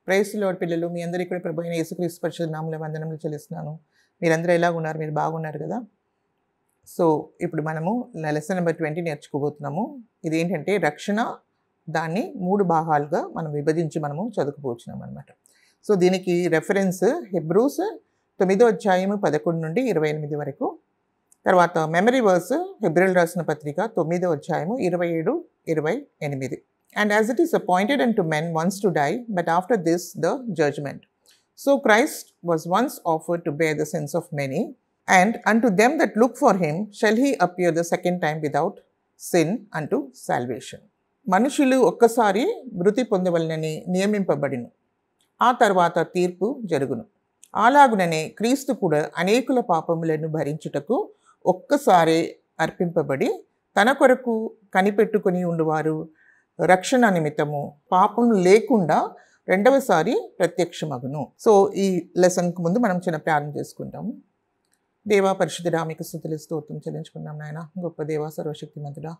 Praise lord పిల్లలు, మీ అందరికీ కూడా ప్రభు అయిన యేసుక్రీస్తు పరిశుద్ధ నామములో వందనములు చెల్లిస్తున్నాను. మీరందరూ ఎలాగున్నారు? మీరు బాగున్నారు కదా? సో ఇప్పుడు మనము లెసన్ నెంబర్ 20 నేర్చుకోబోతున్నాము. ఇదేంటంటే రక్షణ, దాన్ని 3 భాగాలుగా మనం విభజించి మనము చదువుకోబోతున్నాం అనమాట. సో దీనికి రెఫరెన్స్ హెబ్రూస్ 9వ అధ్యాయము 11 నుండి 28 వరకు. తర్వాత మెమరీ వర్స్ హెబ్రీయులకు రాసిన పత్రిక 9వ అధ్యాయము 27, 28. And as it is appointed unto men once to die, but after this the judgment. So Christ was once offered to bear the sins of many, and unto them that look for him shall he appear the second time without sin unto salvation. మనుషులు ఒక్కసారి మృతి పొందవలనని నియమింపబడిను, ఆ తర్వాత తీర్పు జరుగును. అలాగుననే క్రీస్తు కూడా అనేకుల పాపములను భరించుటకు ఒక్కసారి అర్పింపబడి తన కొరకు కనిపెట్టుకుని ఉండువారు రక్షణ నిమిత్తము పాపం లేకుండా రెండవసారి ప్రత్యక్షమగును. సో ఈ లెసన్కు ముందు మనం చిన్న ప్రార్థన చేసుకుంటాము. దేవా పరిశుద్ధుడా, మీకు స్తుతులు స్తోత్రం చెల్లించుకున్నాం నాయన. గొప్ప దేవా, సర్వశక్తిమంతుడా,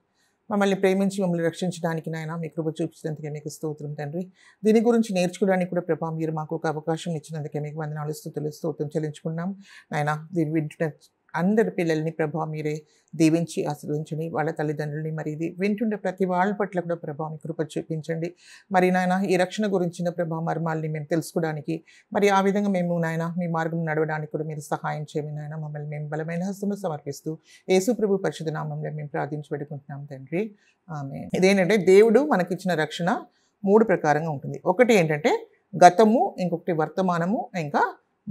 మమ్మల్ని ప్రేమించి మమ్మల్ని రక్షించడానికి నాయన మీ కృప చూపించినందుకే మీకు స్తోత్రం తండ్రి. దీని గురించి నేర్చుకోవడానికి కూడా ప్రభా మీరు మాకు ఒక అవకాశం ఇచ్చినందుకే మీకు వందనాలు, స్తుతులు స్తోత్రం చెల్లించుకున్నాం నాయన. దీని వింటున్న అందరి పిల్లల్ని ప్రభా మీరే దీవించి ఆశీర్వదించండి. వాళ్ళ తల్లిదండ్రులని మరి ఇది వింటుండే ప్రతి వాళ్ళ పట్ల కూడా ప్రభా మీ కృప చూపించండి. మరి నాయన ఈ రక్షణ గురించిన ప్రభా మర్మాల్ని మేము తెలుసుకోవడానికి, మరి ఆ విధంగా మేము నాయన మీ మార్గం నడవడానికి కూడా మీరు సహాయం చేయమని నాయన మమ్మల్ని మేము బలమైన హస్తములు సమర్పిస్తూ యేసు ప్రభు పరిశుద్ధ నామములో మేము ప్రార్థించి పెట్టుకుంటున్నాం తండ్రి, ఆమేన్. ఇదేంటంటే దేవుడు మనకిచ్చిన రక్షణ 3 ప్రకారంగా ఉంటుంది. ఒకటి ఏంటంటే గతము, ఇంకొకటి వర్తమానము, ఇంకా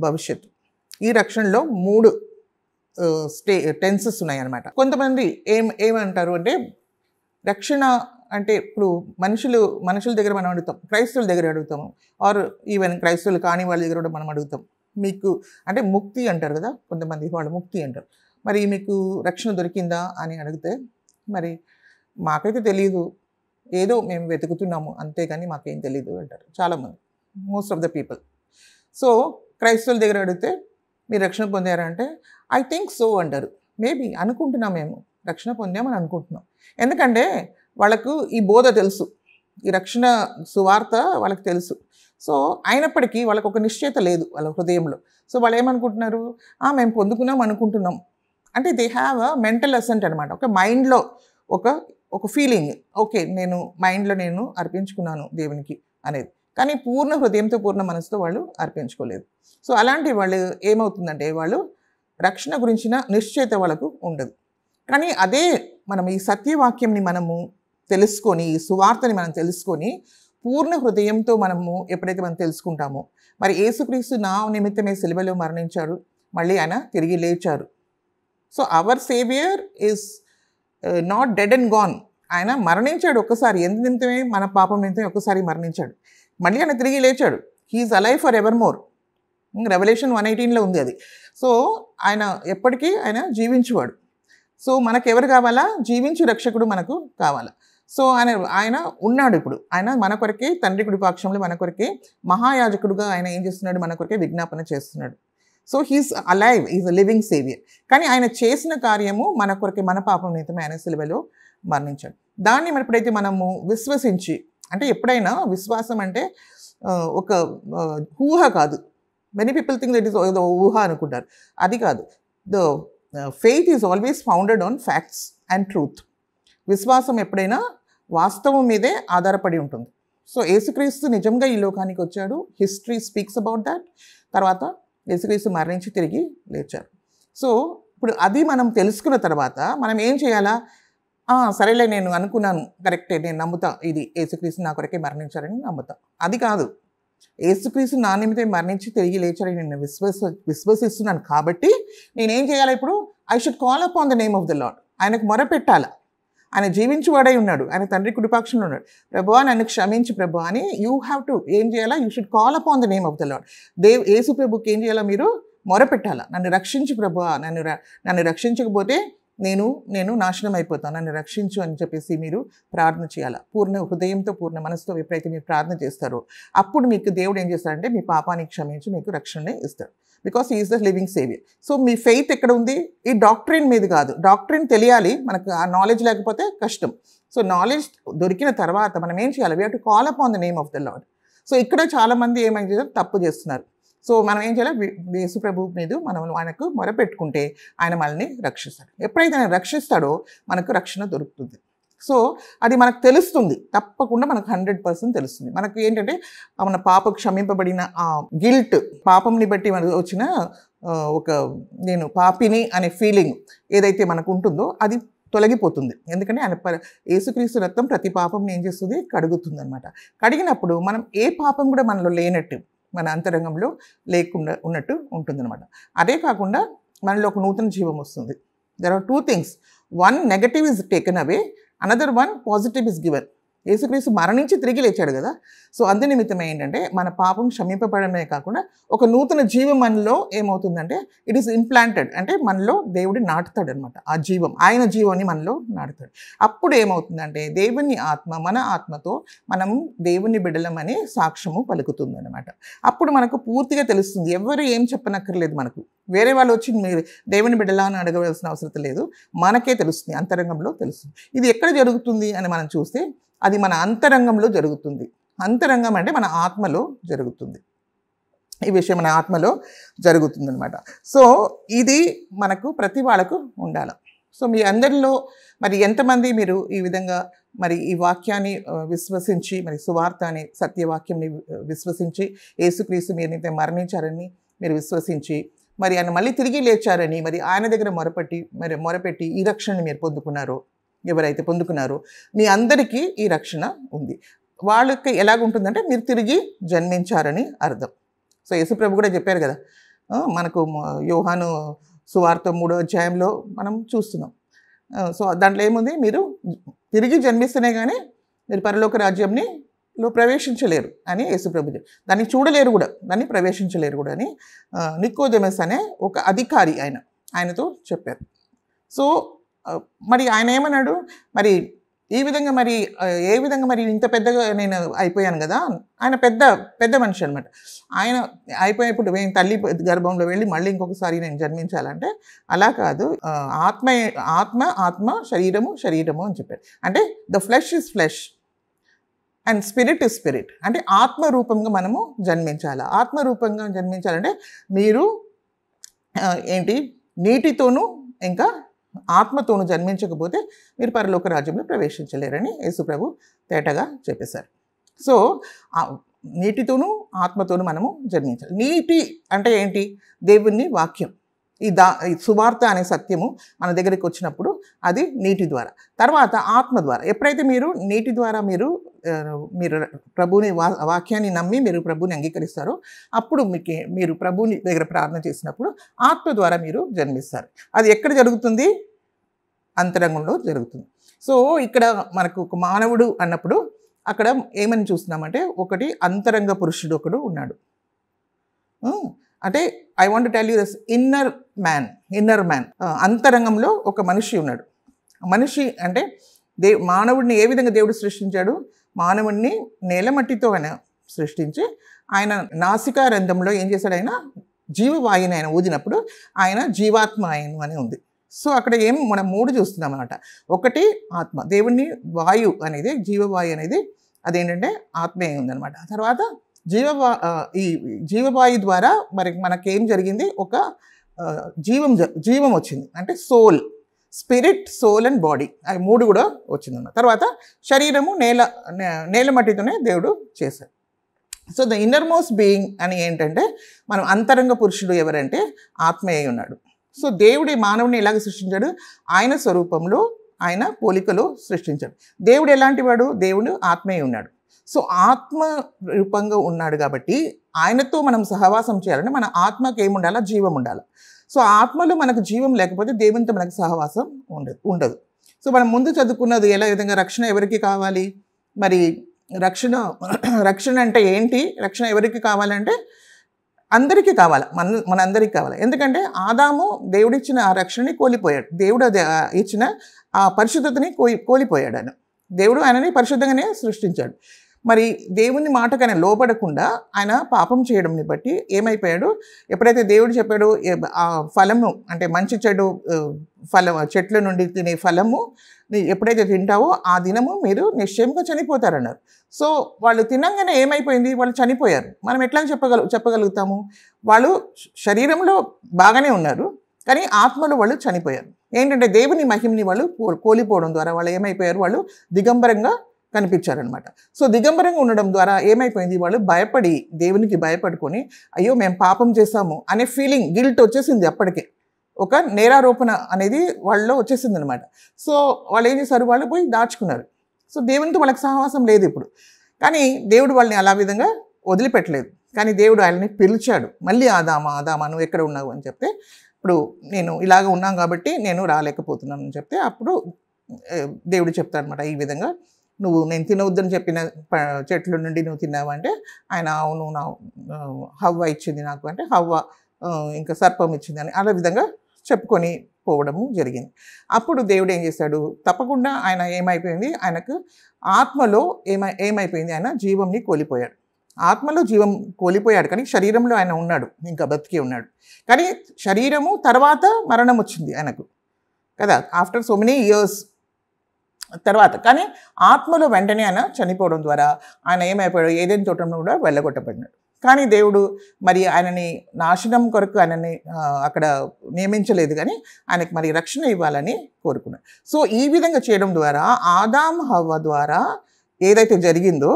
భవిష్యత్తు. ఈ రక్షణలో 3 టెన్సెస్ ఉన్నాయన్నమాట. కొంతమంది ఏమంటారు అంటే రక్షణ అంటే ఇప్పుడు మనుషుల దగ్గర మనం అడుగుతాం, క్రైస్తవుల దగ్గర అడుగుతాము, ఆర్ ఈవెన్ క్రైస్తవులు కాని వాళ్ళ దగ్గర కూడా మనం అడుగుతాం. మీకు అంటే ముక్తి అంటారు కదా, కొంతమంది వాళ్ళు ముక్తి అంటారు. మరి మీకు రక్షణ దొరికిందా అని అడిగితే మరి మాకైతే తెలియదు, ఏదో మేము వెతుకుతున్నాము అంతేగాని మాకేం తెలియదు అంటారు చాలామంది, most of the people. So క్రైస్తవుల దగ్గర అడిగితే మీరు రక్షణ పొందారా అంటే ఐ థింక్ సో అంటారు. మేబీ అనుకుంటున్నాం, మేము రక్షణ పొందామని అనుకుంటున్నాం. ఎందుకంటే వాళ్ళకు ఈ బోధ తెలుసు, ఈ రక్షణ సువార్త వాళ్ళకి తెలుసు. సో అయినప్పటికీ వాళ్ళకు ఒక నిశ్చయత లేదు వాళ్ళ హృదయంలో. సో వాళ్ళు ఏమనుకుంటున్నారు, మేము పొందుకున్నాం అనుకుంటున్నాం అంటే they have a mental assent అనమాట. ఒక మైండ్లో ఒక ఫీలింగ్, ఓకే నేను మైండ్లో నేను అర్పించుకున్నాను దేవునికి అనేది, కానీ పూర్ణ హృదయంతో పూర్ణ మనసుతో వాళ్ళు అర్పించుకోలేదు. సో అలాంటి వాళ్ళు ఏమవుతుందంటే వాళ్ళు రక్షణ గురించిన నిశ్చయత వాళ్ళకు ఉండదు. కానీ అదే మనం ఈ సత్యవాక్యంని మనము తెలుసుకొని, ఈ సువార్తని మనం తెలుసుకొని పూర్ణ హృదయంతో మనము ఎప్పుడైతే మనం తెలుసుకుంటామో, మరి యేసుక్రీస్తు నా నిమిత్తమే సిలువలో మరణించాడు, మళ్ళీ ఆయన తిరిగి లేచారు. So our saviour is not dead and gone. ఆయన మరణించాడు ఒక్కసారి, ఎందు నిమిత్తమే? మన పాపం నిమిత్తమే ఒక్కసారి మరణించాడు, మళ్ళీ ఆయన తిరిగి లేచాడు. He's alive for ever more. Revelation 1:18లో ఉంది అది. సో ఆయన ఎప్పటికీ ఆయన జీవించువాడు. సో మనకు ఎవరు కావాలా? జీవించు రక్షకుడు మనకు కావాలా. సో ఆయన ఉన్నాడు ఇప్పుడు. ఆయన మన కొరకే తండ్రి కుడి పక్షంలో మన కొరకే మహాయాజకుడుగా ఆయన ఏం చేస్తున్నాడు? మన కొరకే విజ్ఞాపన చేస్తున్నాడు. So he's alive, is a living saviour. కానీ ఆయన చేసిన కార్యము మన కొరకే, మన పాపం నిమిత్తమే ఆయన సిలువలో మరణించాడు. దాన్ని మనం ఎప్పుడైతే మనము విశ్వసించి, అంటే ఎప్పుడైనా విశ్వాసం అంటే ఒక ఊహ కాదు. Many people think that is ఊహ అనుకుంటారు, అది కాదు. The faith is always founded on facts and truth. విశ్వాసం ఎప్పుడైనా వాస్తవం మీదే ఆధారపడి ఉంటుంది. సో యేసుక్రీస్తు నిజంగా ఈ లోకానికి వచ్చాడు, హిస్టరీ స్పీక్స్ అబౌట్ దాట్. తర్వాత యేసుక్రీస్తు మరణించి తిరిగి లేచారు. సో ఇప్పుడు అది మనం తెలుసుకున్న తర్వాత మనం ఏం చేయాలా? సరేలే నేను అనుకున్నాను, కరెక్టే, నేను నమ్ముతా, ఇది యేసుక్రీస్తు నా కొరకే మరణించారని నమ్ముతా. అది కాదు. యేసుక్రీస్తు నా నిమిత్తం మరణించి తిరిగి లేచారని నేను విశ్వసిస్తున్నాను కాబట్టి నేనేం చేయాలి? ఇప్పుడు I should call upon the name of the lord. ఆయనకు మొరపెట్టాల. ఆయన జీవించువాడై ఉన్నాడు, ఆయన తండ్రి కుడిపక్షంలో ఉన్నాడు. ప్రభువా నన్ను క్షమించి ప్రభు అని యూ హ్యావ్ టు ఏం చేయాలా? You should call upon the name of the Lord. Yesu ప్రభుకి ఏం చేయాలా? మీరు మొరపెట్టాలా, నన్ను రక్షించు ప్రభువా, నన్ను రక్షించకపోతే నేను నాశనం అయిపోతాను, నన్ను రక్షించు అని చెప్పేసి మీరు ప్రార్థన చేయాలి. పూర్ణ హృదయంతో పూర్ణ మనసుతో ఎప్పుడైతే మీరు ప్రార్థన చేస్తారో అప్పుడు మీకు దేవుడు ఏం చేస్తాడంటే మీ పాపాన్ని క్షమించి మీకు రక్షణని ఇస్తాడు. Because he is the living saviour. So me faith ఎక్కడ ఉంది? ఈ డాక్ట్రిన్ మీద కాదు. డాక్ట్రిన్ తెలియాలి మనకు, ఆ నాలెడ్జ్ లేకపోతే కష్టం. సో నాలెడ్జ్ దొరికిన తర్వాత మనం ఏం చేయాలి? We have to call upon the name of the lord. So ఇక్కడ చాలామంది ఏమైనా చేస్తారు, తప్పు చేస్తున్నారు. సో మనం ఏం చేయాలి, యేసు ప్రభు మీద మనం ఆయనకు మొరపెట్టుకుంటే ఆయన మనల్ని రక్షిస్తాడు. ఎప్పుడైతే ఆయన రక్షిస్తాడో మనకు రక్షణ దొరుకుతుంది. సో అది మనకు తెలుస్తుంది, తప్పకుండా మనకు 100% తెలుస్తుంది. మనకు ఏంటంటే మన పాప క్షమింపబడిన ఆ గిల్ట్, పాపంని బట్టి మనకు వచ్చిన ఒక నేను పాపిని అనే ఫీలింగ్ ఏదైతే మనకు ఉంటుందో అది తొలగిపోతుంది. ఎందుకంటే ఆయన యేసుక్రీస్తు రక్తం ప్రతి పాపంని ఏం చేస్తుంది, కడుగుతుంది అనమాట. కడిగినప్పుడు మనం ఏ పాపం కూడా మనలో లేనట్టు, మన అంతరంగంలో లేకుండా ఉన్నట్టు ఉంటుందన్నమాట. అదే కాకుండా మనలో ఒక నూతన జీవం వస్తుంది. There are 2 things. One negative is taken away, another one positive is given. యేసుక్రీస్తు మరణించి తిరిగి లేచాడు కదా. సో అందు నిమిత్తం ఏంటంటే మన పాపం క్షమింపబడమే కాకుండా ఒక నూతన జీవం మనలో ఏమవుతుందంటే ఇట్ ఈస్ ఇంప్లాంటెడ్, అంటే మనలో దేవుడు నాటుతాడు అనమాట. ఆ జీవం, ఆయన జీవాన్ని మనలో నాటుతాడు. అప్పుడు ఏమవుతుందంటే దేవుని ఆత్మ మన ఆత్మతో మనం దేవుని బిడ్డలమని సాక్ష్యము పలుకుతుంది అనమాట. అప్పుడు మనకు పూర్తిగా తెలుస్తుంది, ఎవరు ఏం చెప్పనక్కర్లేదు. మనకు వేరే వాళ్ళు వచ్చి మీరు దేవుని బిడ్డలా అని అడగవలసిన అవసరం లేదు, మనకే తెలుస్తుంది, అంతరంగంలో తెలుస్తుంది. ఇది ఎక్కడ జరుగుతుంది అని మనం చూస్తే అది మన అంతరంగంలో జరుగుతుంది. అంతరంగం అంటే మన ఆత్మలో జరుగుతుంది. ఈ విషయం మన ఆత్మలో జరుగుతుంది అనమాట. సో ఇది మనకు ప్రతి వాళ్ళకు ఉండాలి. సో మీ అందరిలో మరి ఎంతమంది మీరు ఈ విధంగా మరి ఈ వాక్యాన్ని విశ్వసించి, మరి సువార్త అనే సత్యవాక్యంని విశ్వసించి, యేసుక్రీస్తు మీరు నిత్యం మరణించారని మీరు విశ్వసించి, మరి ఆయన మళ్ళీ తిరిగి లేచారని మరి ఆయన దగ్గర మొరపెట్టి ఈ రక్షణని మీరు పొందుకున్నారో, ఎవరైతే పొందుకున్నారో మీ అందరికీ ఈ రక్షణ ఉంది. వాళ్ళకి ఎలాగుంటుందంటే మీరు తిరిగి జన్మించారని అర్థం. సో యేసుప్రభు కూడా చెప్పారు కదా, మనకు యోహాను సువార్త 3వ అధ్యాయంలో మనం చూస్తున్నాం. సో దాంట్లో ఏముంది, మీరు తిరిగి జన్మిస్తేనే కానీ మీరు పరలోక రాజ్యంలో ప్రవేశించలేరు అని యేసుప్రభు దాన్ని చూడలేరు కూడా, దాన్ని ప్రవేశించలేరు కూడా అని నికోదెమస్ అనే ఒక అధికారి ఆయనతో చెప్పారు. సో మరి ఆయన ఏమన్నాడు, మరి ఈ విధంగా మరి ఏ విధంగా మరి ఇంత పెద్దగా నేను అయిపోయాను కదా. ఆయన పెద్ద మనిషి అనమాట. ఆయన అయిపోయేప్పుడు తల్లి గర్భంలో వెళ్ళి మళ్ళీ ఇంకొకసారి నేను జన్మించాలంటే అలా కాదు, ఆత్మ శరీరము అని చెప్పారు. అంటే the flesh is flesh and spirit is spirit. అంటే ఆత్మరూపంగా మనము జన్మించాలి. ఆత్మరూపంగా జన్మించాలంటే మీరు ఏంటి, నీటితోనూ ఇంకా ఆత్మతోను జన్మించకపోతే మీరు పరలోక రాజ్యంలో ప్రవేశించలేరని యేసుప్రభు తేటగా చెప్పేశారు. సో నీటితోనూ ఆత్మతోనూ మనము జన్మించాలి. నీటి అంటే ఏంటి, దేవుని వాక్యం. ఈ సువార్త అనే సత్యము మన దగ్గరికి వచ్చినప్పుడు అది నీటి ద్వారా, తర్వాత ఆత్మ ద్వారా. ఎప్పుడైతే మీరు నీటి ద్వారా మీరు ప్రభుని వాక్యాన్ని నమ్మి మీరు ప్రభుని అంగీకరిస్తారో అప్పుడు మీరు ప్రభుని దగ్గర ప్రార్థన చేసినప్పుడు ఆత్మ ద్వారా మీరు జన్మిస్తారు. అది ఎక్కడ జరుగుతుంది, అంతరంగంలో జరుగుతుంది. సో ఇక్కడ మనకు ఒక మానవుడు అన్నప్పుడు అక్కడ ఏమని చూస్తున్నామంటే, ఒకటి అంతరంగ పురుషుడు ఒకడు ఉన్నాడు. అంటే I want to tell you this, inner man అంతరంగంలో ఒక మనిషి ఉన్నాడు. మనిషి అంటే మానవుడిని ఏ విధంగా దేవుడు సృష్టించాడు, మానవుడిని నేలమట్టితో ఆయన సృష్టించి ఆయన నాసికా రంధ్రంలో ఏం చేశాడు, ఆయన జీవవాయుని ఆయన ఊదినప్పుడు ఆయన జీవాత్మ ఆయన అని ఉంది. సో అక్కడ మనం 3 చూస్తున్నాం అన్నమాట. ఒకటి ఆత్మ, దేవుని వాయు అనేది, జీవవాయు అనేది అదేంటంటే ఆత్మే ఉందన్నమాట. తర్వాత ఈ జీవవాయు ద్వారా మరి మనకేం జరిగింది, ఒక జీవం వచ్చింది. అంటే soul, spirit, soul and body, అవి 3 కూడా వచ్చిందన్నమాట. తర్వాత శరీరము నేల మట్టితోనే దేవుడు చేశాడు. So the inner most being అని ఏంటంటే మనం అంతరంగ పురుషుడు ఎవరంటే ఆత్మే ఉన్నాడు. సో దేవుడి మానవుని ఎలాగ సృష్టించాడు, ఆయన స్వరూపంలో ఆయన పోలికలో సృష్టించాడు. దేవుడు ఎలాంటి వాడు, దేవుడు ఆత్మే ఉన్నాడు. సో ఆత్మ రూపంగా ఉన్నాడు కాబట్టి ఆయనతో మనం సహవాసం చేయాలంటే మన ఆత్మకి ఏముండాలా, జీవం ఉండాలి. సో ఆత్మలో మనకు జీవం లేకపోతే దేవునితో మనకు సహవాసం ఉండదు. సో మనం ముందు చదువుకున్నది ఎలా విధంగా రక్షణ ఎవరికి కావాలి, మరి రక్షణ అంటే ఏంటి, రక్షణ ఎవరికి కావాలంటే అందరికీ కావాలి, మనందరికీ కావాలి. ఎందుకంటే ఆదాము దేవుడిచ్చిన ఆ రక్షణని కోల్పోయాడు, దేవుడు ఇచ్చిన ఆ పరిశుద్ధతని కోల్పోయాడు. దేవుడు ఆయనని పరిశుద్ధంగానే సృష్టించాడు. మరి దేవుని మాటకు ఆయన లోపడకుండా ఆయన పాపం చేయడంని బట్టి ఏమైపోయాడు, ఎప్పుడైతే దేవుడు చెప్పాడో ఆ ఫలము అంటే మంచి చెడు ఫలం చెట్ల నుండి తినే ఫలము ఎప్పుడైతే తింటావో ఆ దినము మీరు నిశ్చయంగా చనిపోతారన్నారు. సో వాళ్ళు తినంగానే ఏమైపోయింది, వాళ్ళు చనిపోయారు. మనం ఎట్లా చెప్పగలుగుతాము, వాళ్ళు శరీరంలో బాగానే ఉన్నారు కానీ ఆత్మలో వాళ్ళు చనిపోయారు. ఏంటంటే దేవుని మహిమని వాళ్ళు కోల్పోవడం ద్వారా వాళ్ళు ఏమైపోయారు, వాళ్ళు దిగంబరంగా కనిపించారనమాట. సో దిగంబరంగా ఉండడం ద్వారా ఏమైపోయింది, వాళ్ళు భయపడి దేవునికి భయపడుకొని అయ్యో మేము పాపం చేశాము అనే ఫీలింగ్, గిల్ట్ వచ్చేసింది. అప్పటికే ఒక నేరారోపణ అనేది వాళ్ళలో వచ్చేసింది అనమాట. సో వాళ్ళు ఏం చేశారు, వాళ్ళు పోయి దాచుకున్నారు. సో దేవునితో వాళ్ళకి సహవాసం లేదు ఇప్పుడు. కానీ దేవుడు వాళ్ళని అలా విధంగా వదిలిపెట్టలేదు. కానీ దేవుడు ఆయన్ని పిలిచాడు, మళ్ళీ ఆదామా నువ్వు ఎక్కడ ఉన్నావు అని చెప్తే, ఇప్పుడు నేను ఇలాగ ఉన్నాను కాబట్టి నేను రాలేకపోతున్నాను అని చెప్తే, అప్పుడు దేవుడు చెప్తాడనమాట, ఈ విధంగా నువ్వు నేను తినవద్దని చెప్పిన చెట్ల నుండి నువ్వు తిన్నావంటే ఆయన అవును నా హవ్వ ఇచ్చింది నాకు అంటే హవ్వ ఇంకా సర్పం ఇచ్చింది అని అలా విధంగా చెప్పుకొని పోవడము జరిగింది. అప్పుడు దేవుడు ఏం చేశాడు, తప్పకుండా ఆయన ఏమైపోయింది, ఆయనకు ఆత్మలో ఏమైపోయింది, ఆయన జీవంని కోల్పోయాడు. ఆత్మలో జీవం కోల్పోయాడు కానీ శరీరంలో ఆయన ఉన్నాడు, ఇంకా బతికి ఉన్నాడు. కానీ శరీరము తర్వాత మరణం వచ్చింది ఆయనకు కదా, ఆఫ్టర్ సో మెనీ ఇయర్స్ తర్వాత. కానీ ఆత్మలో వెంటనే ఆయన చనిపోవడం ద్వారా ఆయన ఏమైపోయాడు, ఏదైనా తోటంలో కూడా వెళ్ళగొట్టబడినాడు. కానీ దేవుడు మరి ఆయనని నాశనం కొరకు ఆయనని అక్కడ నియమించలేదు, కానీ ఆయనకి మరి రక్షణ ఇవ్వాలని కోరుకున్నాడు. సో ఈ విధంగా చేయడం ద్వారా ఆదాం హవ్వ ద్వారా ఏదైతే జరిగిందో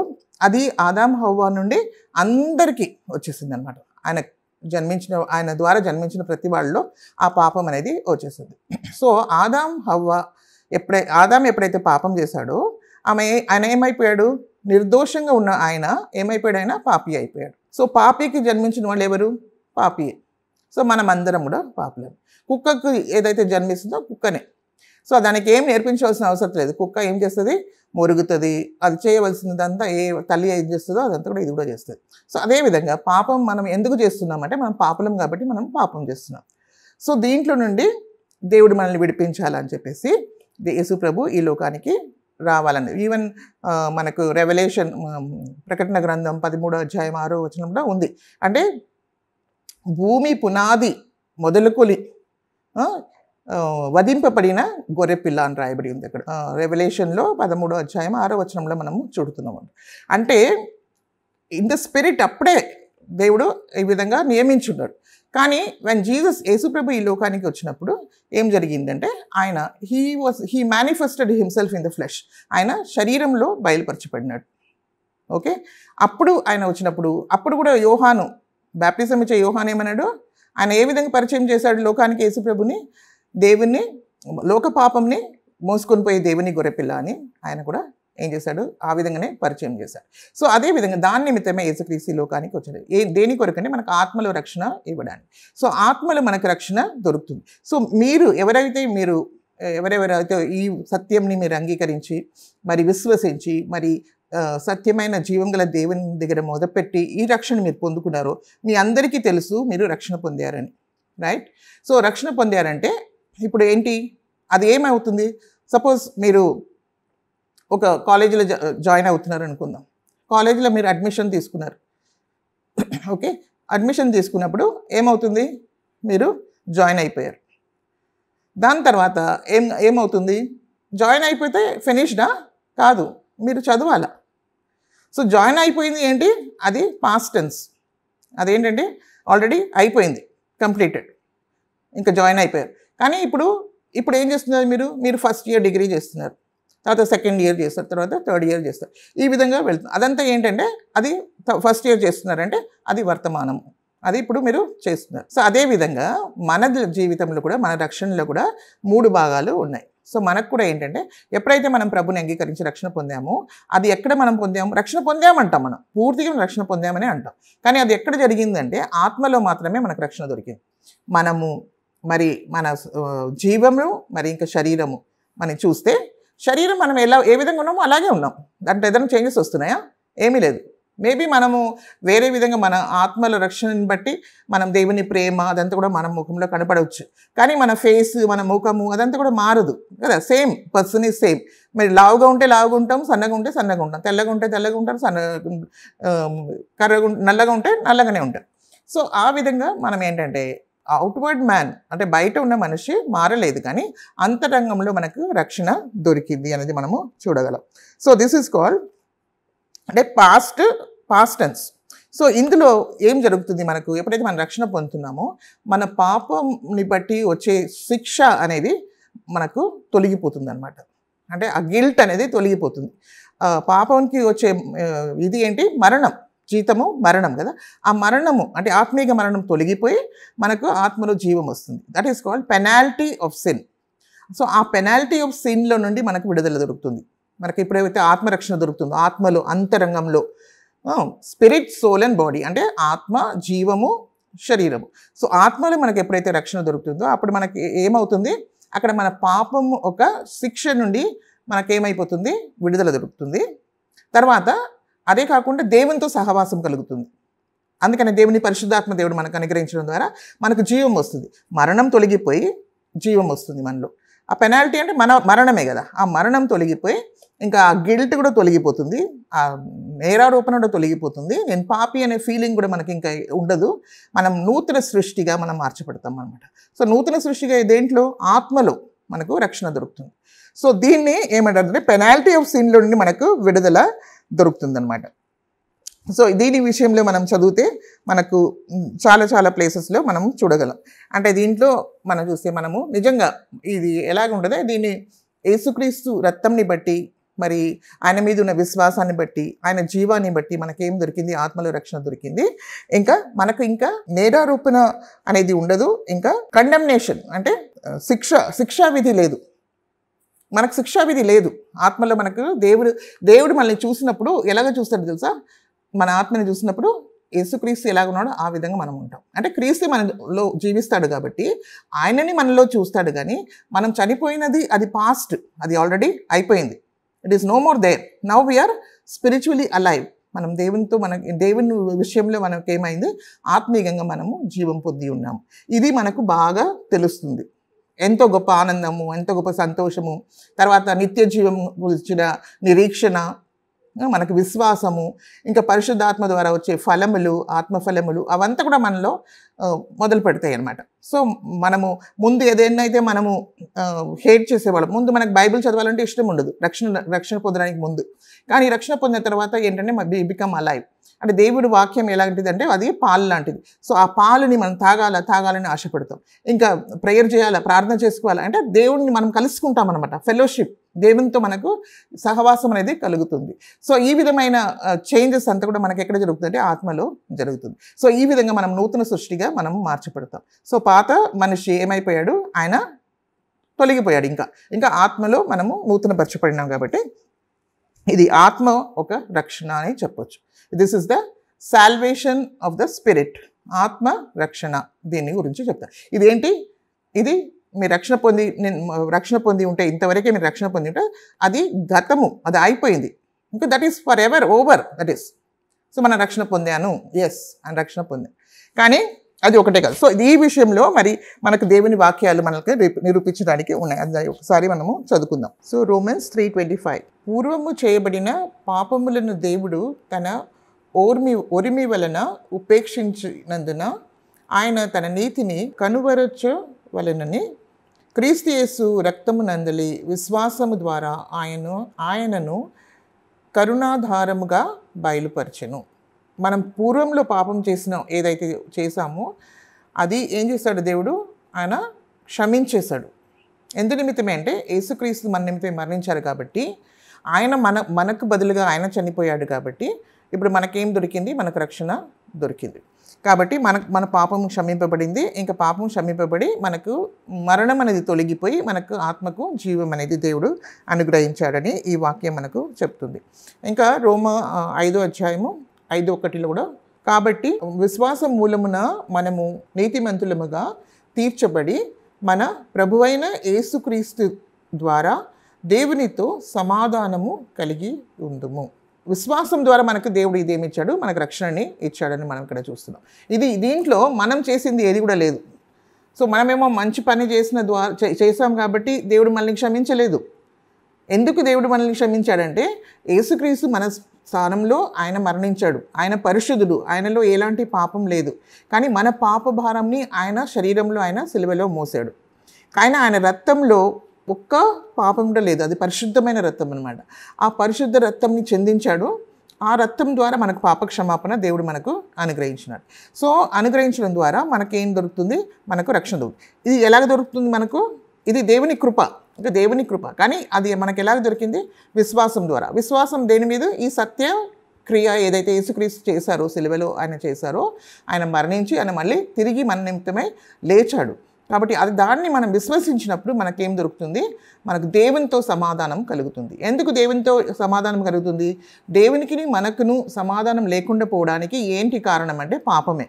అది ఆదాం హవ్వ నుండి అందరికీ వచ్చేసింది అనమాట. ఆయన ద్వారా జన్మించిన ప్రతి వాళ్ళలో ఆ పాపం అనేది వచ్చేసింది. సో ఆదాం ఎప్పుడైతే పాపం చేశాడో ఆయన ఏమైపోయాడు, నిర్దోషంగా ఉన్న ఆయన ఏమైపోయాడు, ఆయన పాపి అయిపోయాడు. సో పాపికి జన్మించిన వాళ్ళు ఎవరు, పాపియే. సో మనం అందరం కూడా పాపులం. కుక్కకు ఏదైతే జన్మిస్తుందో కుక్కనే. సో దానికి ఏం నేర్పించవలసిన అవసరం లేదు. కుక్క ఏం చేస్తుంది, మొరుగుతుంది. అది చేయవలసినదంతా ఏ తల్లి ఏం చేస్తుందో అదంతా కూడా ఇది కూడా చేస్తుంది. సో అదేవిధంగా పాపం మనం ఎందుకు చేస్తున్నామంటే మనం పాపులం కాబట్టి మనం పాపం చేస్తున్నాం. సో దీంట్లో నుండి దేవుడు మనల్ని విడిపించాలని చెప్పేసి యేసు ప్రభు ఈ లోకానికి రావాలని. ఈవెన్ మనకు రెవల్యూషన్ ప్రకటన గ్రంథం 13వ అధ్యాయం 6వ వచనంలో ఉంది. అంటే భూమి పునాది మొదలుకొని వధింపబడిన గొర్రెపిల్ల అని రాయబడి ఉంది అక్కడ రెవల్యూషన్లో 13వ అధ్యాయం 6వ వచనంలో మనము చూడుతున్నాము. అంటే ఇన్ ద స్పిరిట్ అప్పుడే దేవుడు ఈ విధంగా నియమించున్నాడు. కానీ వెన్ జీసస్ యేసుప్రభు ఈ లోకానికి వచ్చినప్పుడు ఏం జరిగిందంటే ఆయన he manifested himself in the flesh. ఆయన శరీరంలో బయలుపరచబడినాడు. ఓకే, అప్పుడు ఆయన వచ్చినప్పుడు అప్పుడు కూడా యోహాను బాప్టిజం ఇచ్చే యోహాను ఏమన్నాడు, ఆయన ఏ విధంగా పరిచయం చేశాడు లోకానికి యేసుప్రభుని, దేవుని లోక పాపంని మోసుకొని పోయే దేవుని గొర్రెపిల్ల అని ఆయన కూడా ఏం చేశాడు, ఆ విధంగానే పరిచయం చేశాడు. సో అదేవిధంగా దాని నిమిత్తమే యేసుక్రీస్తు లోకానికి వచ్చాడు. దేని కొరకంటే మనకు ఆత్మలో రక్షణ ఇవ్వడానికి. సో ఆత్మలో మనకు రక్షణ దొరుకుతుంది. సో ఎవరెవరైతే ఈ సత్యంని మీరు అంగీకరించి మరి విశ్వసించి మరి సత్యమైన జీవం గల దేవుని దగ్గర మొదలుపెట్టి ఈ రక్షణ మీరు పొందుకున్నారో మీ అందరికీ తెలుసు మీరు రక్షణ పొందారని. రైట్? సో రక్షణ పొందారంటే ఇప్పుడు ఏంటి, అది ఏమవుతుంది, సపోజ్ మీరు ఒక కాలేజీలో జాయిన్ అవుతున్నారు అనుకుందాం. కాలేజీలో మీరు అడ్మిషన్ తీసుకున్నారు. ఓకే, అడ్మిషన్ తీసుకున్నప్పుడు ఏమవుతుంది, మీరు జాయిన్ అయిపోయారు. దాని తర్వాత ఏమవుతుంది, జాయిన్ అయిపోతే ఫినిష్డా కాదు, మీరు చదవాలా. సో జాయిన్ అయిపోయింది ఏంటి, అది పాస్ట్ టెన్స్. అదేంటంటే ఆల్రెడీ అయిపోయింది, కంప్లీటెడ్, ఇంకా జాయిన్ అయిపోయారు. కానీ ఇప్పుడు ఏం చేస్తున్నారు, మీరు ఫస్ట్ ఇయర్ డిగ్రీ చేస్తున్నారు, తర్వాత సెకండ్ ఇయర్ చేస్తారు, తర్వాత థర్డ్ ఇయర్ చేస్తారు, ఈ విధంగా వెళ్తుంది. అదంతా ఏంటంటే అది ఫస్ట్ ఇయర్ చేస్తున్నారంటే అది వర్తమానం, అది ఇప్పుడు మీరు చేస్తున్నారు. సో అదేవిధంగా మన జీవితంలో కూడా మన రక్షణలో కూడా 3 భాగాలు ఉన్నాయి. సో మనకు కూడా ఏంటంటే ఎప్పుడైతే మనం ప్రభుని అంగీకరించి రక్షణ పొందామో అది ఎక్కడ మనం పొందాము, రక్షణ పొందామంటాం, మనం పూర్తిగా రక్షణ పొందామని అంటాం. కానీ అది ఎక్కడ జరిగిందంటే ఆత్మలో మాత్రమే మనకు రక్షణ దొరికింది. మనము మరి మన జీవము మరి ఇంకా శరీరము మనం చూస్తే శరీరం మనం ఏ విధంగా ఉన్నామో అలాగే ఉన్నాం. దాంట్లో ఏదైనా చేంజెస్ వస్తున్నాయా, ఏమీ లేదు. మేబీ మనము వేరే విధంగా మన ఆత్మల రక్షణని బట్టి మనం దేవుని ప్రేమ అదంతా కూడా మన ముఖంలో కనపడవచ్చు. కానీ మన ఫేస్, మన ముఖము అదంతా కూడా మారదు కదా. Same person is same. మరి లావుగా ఉంటే లావుగా ఉంటాం, సన్నగా ఉంటే సన్నగా ఉంటాం, తెల్లగా ఉంటే తెల్లగా ఉంటాం, కర్రగా నల్లగా ఉంటే నల్లగానే ఉంటాం. సో ఆ విధంగా మనం ఏంటంటే అవుట్వర్డ్ మ్యాన్ అంటే బయట ఉన్న మనిషి మారలేదు, కానీ అంతరంగంలో మనకు రక్షణ దొరికింది అనేది మనము చూడగలం. సో దిస్ ఈజ్ కాల్డ్ అంటే పాస్ట్ టెన్స్. సో ఇందులో ఏం జరుగుతుంది, మనకు ఎప్పుడైతే మనం రక్షణ పొందుతున్నామో మన పాపంని బట్టి వచ్చే శిక్ష అనేది మనకు తొలగిపోతుంది అనమాట. అంటే ఆ గిల్ట్ అనేది తొలగిపోతుంది. పాపంకి వచ్చే ఇది ఏంటి, మరణం, జీతము మరణం కదా. ఆ మరణము అంటే ఆత్మీయ మరణం తొలగిపోయి మనకు ఆత్మలో జీవం వస్తుంది. That is called penalty of sin. So ఆ పెనాల్టీ ఆఫ్ సిన్లో నుండి మనకు విడుదల దొరుకుతుంది. మనకి ఎప్పుడైతే ఆత్మరక్షణ దొరుకుతుందో ఆత్మలో అంతరంగంలో స్పిరిట్, సోల్ అండ్ బాడీ అంటే ఆత్మ, జీవము, శరీరము. సో ఆత్మలో మనకి ఎప్పుడైతే రక్షణ దొరుకుతుందో అప్పుడు మనకి ఏమవుతుంది, అక్కడ మన పాపము ఒక శిక్ష నుండి మనకేమైపోతుంది, విడుదల దొరుకుతుంది. తర్వాత అదే కాకుండా దేవునితో సహవాసం కలుగుతుంది. అందుకని దేవుని పరిశుద్ధాత్మ దేవుడు మనకు అనుగ్రహించడం ద్వారా మనకు జీవం వస్తుంది. మరణం తొలగిపోయి జీవం వస్తుంది మనలో. ఆ పెనాల్టీ అంటే మరణమే కదా. ఆ మరణం తొలగిపోయి ఇంకా ఆ గిల్ట్ కూడా తొలగిపోతుంది, ఆ నేరారోపణ కూడా తొలగిపోతుంది. నేను పాపి అనే ఫీలింగ్ కూడా మనకి ఇంకా ఉండదు. మనం నూతన సృష్టిగా మనం మార్చబడతాం అనమాట. సో నూతన సృష్టిగా దేంట్లో, ఆత్మలో మనకు రక్షణ దొరుకుతుంది. సో దీన్ని ఏమంటారంటే పెనాల్టీ ఆఫ్ సిన్లో నుండి మనకు విడుదల దొరుకుతుంది అనమాట. సో దీని విషయంలో మనం చదివితే మనకు చాలా ప్లేసెస్లో మనం చూడగలం. అంటే దీంట్లో మనం చూస్తే మనము నిజంగా ఇది ఎలాగుంటుందో దీన్ని యేసుక్రీస్తు రక్తంని బట్టి, మరి ఆయన మీద ఉన్న విశ్వాసాన్ని బట్టి, ఆయన జీవాన్ని బట్టి మనకేం దొరికింది, ఆత్మలో రక్షణ దొరికింది. మనకు ఇంకా నేరారోపణ అనేది ఉండదు. ఇంకా కండెమ్నేషన్ అంటే శిక్షావిధి లేదు. మనకు శిక్షావిధి లేదు ఆత్మలో. మనకు దేవుడు మనల్ని చూసినప్పుడు ఎలాగ చూస్తాడు తెలుసా, మన ఆత్మని చూసినప్పుడు యేసుక్రీస్తు ఎలాగ ఉన్నాడో ఆ విధంగా మనం ఉంటాం. అంటే క్రీస్తు మనలో జీవిస్తాడు కాబట్టి ఆయనని మనలో చూస్తాడు. కానీ మనం చనిపోయినది అది పాస్ట్, అది ఆల్రెడీ అయిపోయింది. It is no more there. Now we are spiritually alive. మనం దేవుని విషయంలో మనకి ఏమైంది, ఆత్మీయంగా మనము జీవం పొంది ఉన్నాము. ఇది మనకు బాగా తెలుస్తుంది. ఎంతో గొప్ప ఆనందము, ఎంతో గొప్ప సంతోషము, తర్వాత నిత్య జీవం గురించిన నిరీక్షణ, మనకు విశ్వాసము, ఇంకా పరిశుద్ధాత్మ ద్వారా వచ్చే ఫలములు, ఆత్మఫలములు అవంతా కూడా మనలో మొదలు పెడతాయి అన్నమాట. సో మనము ముందు ఏదైనా మనము హేట్ చేసేవాళ్ళం. ముందు మనకు బైబిల్ చదవాలంటే ఇష్టం ఉండదు రక్షణ పొందడానికి ముందు. కానీ రక్షణ పొందిన తర్వాత ఏంటంటే బికమ్ అలైవ్. అంటే దేవుడి వాక్యం ఎలాంటిది అంటే అది పాలు లాంటిది. సో ఆ పాలుని మనం తాగాలని ఆశపడతాం. ఇంకా ప్రేయర్ చేయాలా, ప్రార్థన చేసుకోవాలా అంటే దేవుడిని మనం కలుసుకుంటాం అనమాట. ఫెలోషిప్, దేవునితో మనకు సహవాసం అనేది కలుగుతుంది. సో ఈ విధమైన చేంజెస్ అంతా కూడా మనకి ఎక్కడ జరుగుతుందంటే ఆత్మలో జరుగుతుంది. సో ఈ విధంగా మనం నూతన సృష్టిగా మనం మార్చబడతాం. సో పాత మనిషి ఏమైపోయాడు, ఆయన తొలగిపోయాడు. ఇంకా ఆత్మలో మనము నూతన పరచబడినాం కాబట్టి ఇది ఆత్మ ఒక రక్షణ అని చెప్పొచ్చు. This is the salvation of the spirit. ఆత్మ రక్షణ, దీని గురించి చెప్తాను. ఇదేంటి, ఇది మీరు రక్షణ పొంది ఉంటే, ఇంతవరకే మీరు రక్షణ పొంది ఉంటే అది గతము, అది అయిపోయింది. ఇంకా that is for ever over. That is so మనం రక్షణ పొందాను, ఎస్ అని రక్షణ పొందాను. కానీ అది ఒకటే కాదు. సో ఈ విషయంలో మరి మనకు దేవుని వాక్యాలు మనకి నిరూపించడానికి ఉన్నాయి. అది ఒకసారి మనము చదువుకుందాం. సో రోమన్స్ 3:25, పూర్వము చేయబడిన పాపములను దేవుడు తన ఒరిమి వలన ఉపేక్షించినందున ఆయన తన నీతిని కనుబరచవలెనని క్రీస్తు యేసు రక్తము నందలి విశ్వాసము ద్వారా ఆయనను కరుణాధారముగా బయలుపరచెను. మనం పూర్వంలో పాపం ఏదైతే చేశామో అది ఏం చేశాడు దేవుడు, ఆయన క్షమించేశాడు. ఎందు నిమిత్తమే అంటే యేసుక్రీస్తు మన నిమిత్తమే మరణించారు కాబట్టి, ఆయన మనకు బదులుగా ఆయన చనిపోయాడు కాబట్టి ఇప్పుడు మనకేం దొరికింది, మనకు రక్షణ దొరికింది. కాబట్టి మన పాపం క్షమింపబడింది. ఇంకా పాపం క్షమింపబడి మనకు మరణం అనేది తొలగిపోయి మనకు ఆత్మకు జీవం అనేది దేవుడు అనుగ్రహించాడని ఈ వాక్యం మనకు చెప్తుంది. ఇంకా రోమా 5:1 కూడా, కాబట్టి విశ్వాసం మూలమున మనము నీతిమంతులముగా తీర్చబడి మన ప్రభువైన యేసుక్రీస్తు ద్వారా దేవునితో సమాధానము కలిగి ఉందుము. విశ్వాసం ద్వారా మనకు దేవుడు ఇదేమి ఇచ్చాడు, మనకు రక్షణని ఇచ్చాడని మనం ఇక్కడ చూస్తున్నాం. దీంట్లో మనం చేసింది ఏది కూడా లేదు. సో మనమేమో మంచి పని చేసాం కాబట్టి దేవుడు మనల్ని క్షమించలేదు. ఎందుకు దేవుడు మనల్ని క్షమించాడంటే యేసుక్రీస్తు మన స్థానంలో ఆయన మరణించాడు. ఆయన పరిశుద్ధుడు, ఆయనలో ఎలాంటి పాపం లేదు. కానీ మన పాప భారంని ఆయన శరీరంలో ఆయన సిలువలో మోసాడు. కానీ ఆయన రక్తంలో ఒక్క పాపం కూడా లేదు. అది పరిశుద్ధమైన రక్తం అనమాట. ఆ పరిశుద్ధ రక్తంని చెందించాడు. ఆ రక్తం ద్వారా మనకు పాప క్షమాపణ దేవుడు మనకు అనుగ్రహించినాడు. సో అనుగ్రహించడం ద్వారా మనకేం దొరుకుతుంది, మనకు రక్షణ దొరుకుతుంది. ఇది ఎలాగ దొరుకుతుంది మనకు, ఇది దేవుని కృప, ఇంకా దేవుని కృప. కానీ అది మనకు ఎలాగ దొరికింది, విశ్వాసం ద్వారా. విశ్వాసం దేని మీద, ఈ సత్య క్రియ ఏదైతే యేసుక్రీస్తు చేశారో, సిలువలో ఆయన చేశారో, ఆయన మరణించి ఆయన మళ్ళీ తిరిగి మన నిమిత్తమై లేచాడు. కాబట్టి దాన్ని మనం విశ్వసించినప్పుడు మనకేం దొరుకుతుంది, మనకు దేవునితో సమాధానం కలుగుతుంది. ఎందుకు దేవునితో సమాధానం కలుగుతుంది, దేవునికి మనకును సమాధానం లేకుండా పోవడానికి ఏంటి కారణం అంటే పాపమే.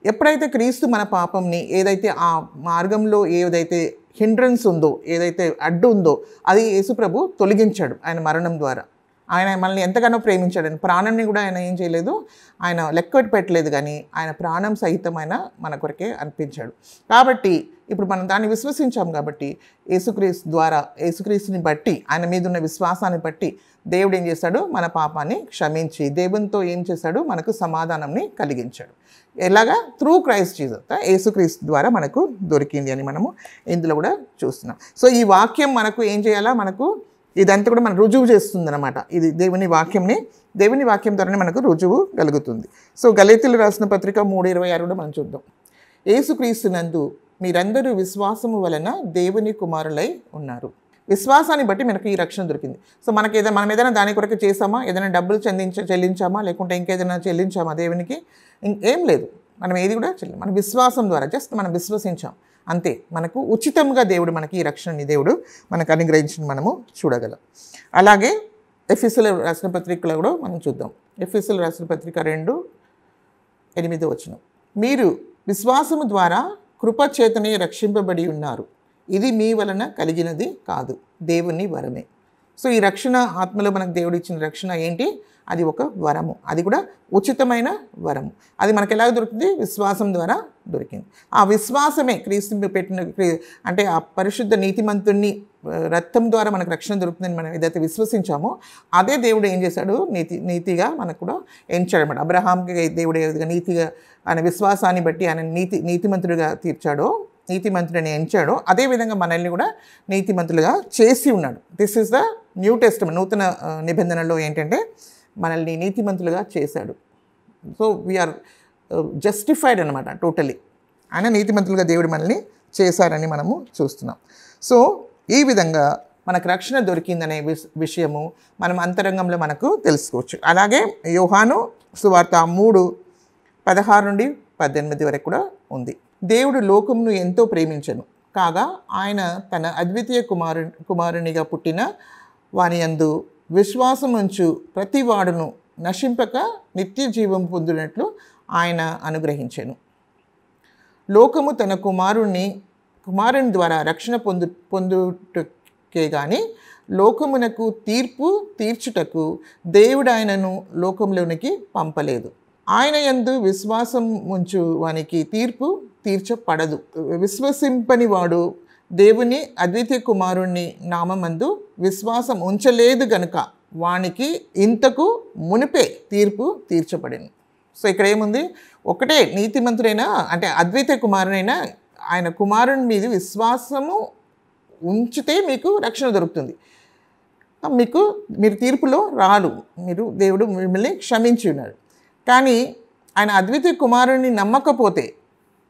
ఎప్పుడైతే క్రీస్తు మన పాపంని, ఏదైతే ఆ మార్గంలో ఏదైతే హిండ్రన్స్ ఉందో, ఏదైతే అడ్డు ఉందో, అది యేసుప్రభు తొలగించాడు ఆయన మరణం ద్వారా. ఆయన మనల్ని ఎంతగానో ప్రేమించాడు. ఆయన ప్రాణాన్ని కూడా ఆయన ఏం చేయలేదు, ఆయన లెక్క పెట్టలేదు, కానీ ఆయన ప్రాణం సహితం ఆయన మన కొరకే అర్పించాడు. కాబట్టి ఇప్పుడు మనం దాన్ని విశ్వసించాం కాబట్టి యేసుక్రీస్తు ద్వారా, యేసుక్రీస్తుని బట్టి, ఆయన మీద ఉన్న విశ్వాసాన్ని బట్టి దేవుడు ఏం చేశాడు, మన పాపాన్ని క్షమించి దేవునితో ఏం చేశాడు, మనకు సమాధానాన్ని కలిగించాడు. ఎలాగా, త్రూ క్రైస్ట్ జీసస్, యేసుక్రీస్తు ద్వారా మనకు దొరికింది అని మనము ఇందులో కూడా చూస్తున్నాం. సో ఈ వాక్యం మనకు ఏం చేయాలా, మనకు ఇదంతా కూడా మనం రుజువు చేస్తుంది అనమాట. ఇది దేవుని వాక్యం ద్వారానే మనకు రుజువు కలుగుతుంది. సో గలాతీయులకు రాసిన పత్రిక 3:26 కూడా మనం చూద్దాం. యేసుక్రీస్తునందు మీరందరూ విశ్వాసము వలన దేవుని కుమారులై ఉన్నారు. విశ్వాసాన్ని బట్టి మనకు ఈ రక్షణ దొరికింది. సో మనం ఏదైనా దాని కొరకు చేసామా, ఏదైనా డబ్బులు చెల్లించామా, లేకుంటే ఇంకేదైనా చెల్లించామా దేవునికి, ఏం లేదు. మనం ఏది కూడా మన విశ్వాసం ద్వారా జస్ట్ మనం విశ్వసించాం అంతే. మనకు ఉచితంగా దేవుడు మనకి ఈ రక్షణని దేవుడు మనకు అనుగ్రహించిన మనము చూడగలం. అలాగే ఎఫెసీయులకు రాసిన పత్రికలో కూడా మనం చూద్దాం. ఎఫెసీయులకు రాసిన పత్రిక 2:8 మీరు విశ్వాసము ద్వారా కృపచేతనే రక్షింపబడి ఉన్నారు. ఇది మీ వలన కలిగినది కాదు, దేవుని వరమే. సో ఈ రక్షణ, ఆత్మలో మనకు దేవుడు ఇచ్చిన రక్షణ ఏంటి, అది ఒక వరము. అది కూడా ఉచితమైన వరము. అది మనకు ఎలా దొరుకుతుంది, విశ్వాసం ద్వారా దొరికింది. ఆ విశ్వాసమే క్రీస్తు పెట్టిన, అంటే ఆ పరిశుద్ధ నీతిమంతుని రక్తం ద్వారా మనకు రక్షణ దొరుకుతుందని మనం ఏదైతే విశ్వసించామో అదే దేవుడు ఏం చేశాడు, నీతిగా మనకు కూడా ఎంచాడు అనమాట. అబ్రహాంకి దేవుడు ఏ విధంగా నీతిగా ఆయన విశ్వాసాన్ని బట్టి ఆయన నీతిమంతుడిగా తీర్చాడో, నీతిమంతుడిని ఎంచాడో, అదేవిధంగా మనల్ని కూడా నీతిమంతులుగా చేసి ఉన్నాడు. This is the new testament. నూతన నిబంధనలో ఏంటంటే మనల్ని నీతిమంతులుగా చేశాడు. సో వీఆర్ జస్టిఫైడ్ అనమాట టోటలీ. ఆయన నీతిమంతులుగా దేవుడు మనల్ని చేశారని మనము చూస్తున్నాం. సో ఈ విధంగా మనకు రక్షణ దొరికిందనే విషయము మనం అంతరంగంలో మనకు తెలుసుకోవచ్చు. అలాగే యోహాను సువార్త 3:16-18 వరకు కూడా ఉంది. దేవుడు లోకమును ఎంతో ప్రేమించెను కాగా ఆయన తన అద్వితీయ కుమారునిగా పుట్టిన వాని యందు విశ్వాసముంచు ప్రతి వాడును నశింపక నిత్య జీవం పొందినట్లు ఆయన అనుగ్రహించెను. లోకము తన కుమారుని ద్వారా రక్షణ పొందుటకే గాని లోకమునకు తీర్పు తీర్చుటకు దేవుడు ఆయనను లోకంలోనికి పంపలేదు. ఆయన యందు విశ్వాసం ఉంచు వానికి తీర్పు తీర్చపడదు. విశ్వసింపని వాడు దేవుని అద్వితీయ కుమారుని నామందు విశ్వాసం ఉంచలేదు గనుక వానికి ఇంతకు మునిపే తీర్పు తీర్చబడింది. సో ఇక్కడ ఏముంది, ఒకటే నీతిమంతుడైనా అంటే అద్వితీయ కుమారునైనా ఆయన కుమారుని మీద విశ్వాసము ఉంచితే మీకు రక్షణ దొరుకుతుంది. మీరు తీర్పులో రాడు, దేవుడు మిమ్మల్ని క్షమించి ఉన్నాడు. కానీ ఆయన అద్వితీయ కుమారుని నమ్మకపోతే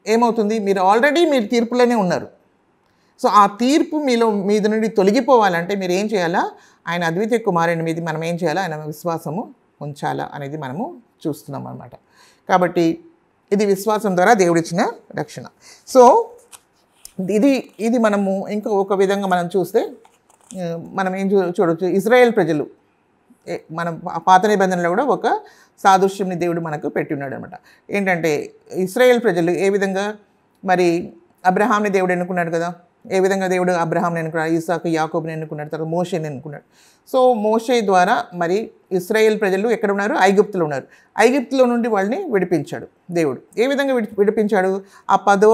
ఏమవుతుంది, మీరు తీర్పులోనే ఉన్నారు. సో ఆ తీర్పు మీద నుండి తొలగిపోవాలంటే మీరు ఏం చేయాలా, ఆయన అద్వితీయ కుమారుని మీద మనం ఏం చేయాలా, ఆయన విశ్వాసము ఉంచాలా అనేది మనము చూస్తున్నాం అన్నమాట. కాబట్టి ఇది విశ్వాసం ద్వారా దేవుడిచ్చిన రక్షణ. సో ఇది మనము ఇంకా ఒక విధంగా మనం చూస్తే మనం ఏం చూడవచ్చు, ఇజ్రాయేల్ ప్రజలు మనం పాత నిబంధనలో కూడా ఒక సాదృశ్యంని దేవుడు మనకు పెట్టి ఉన్నాడు అనమాట. ఏంటంటే ఇశ్రాయేల్ ప్రజలు ఏ విధంగా మరి అబ్రహాంని దేవుడు ఎన్నుకున్నాడు కదా, ఏ విధంగా దేవుడు అబ్రహాంని ఎన్నుకున్నాడు, ఇసాకు యాకోబుని ఎన్నుకున్నాడు, తర్వాత మోషేని ఎన్నుకున్నాడు. సో మోషే ద్వారా మరి ఇశ్రాయేల్ ప్రజలు ఎక్కడ ఉన్నారు? ఐగుప్తులో ఉన్నారు. ఐగుప్తులో నుండి వాళ్ళని విడిపించాడు దేవుడు. ఏ విధంగా విడిపించాడు? ఆ 10వ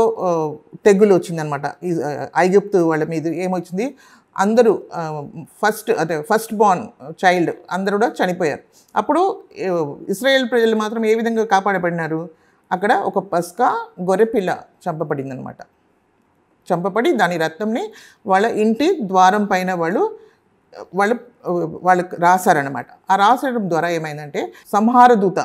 తెగులు వచ్చిందనమాట. ఐగుప్తు వాళ్ళ మీద ఏమొచ్చింది? అందరూ ఫస్ట్ బార్న్ చైల్డ్ అందరూ కూడా చనిపోయారు. అప్పుడు ఇశ్రాయేల్ ప్రజలు మాత్రం ఏ విధంగా కాపాడబడినారు? అక్కడ ఒక పస్కా గొర్రెపిల్ల చంపబడిందనమాట. చంపబడి దాని రక్తంని వాళ్ళ ఇంటి ద్వారం పైన వాళ్ళు రాశారనమాట. ఆ రాసడం ద్వారా ఏమైందంటే సంహారదూత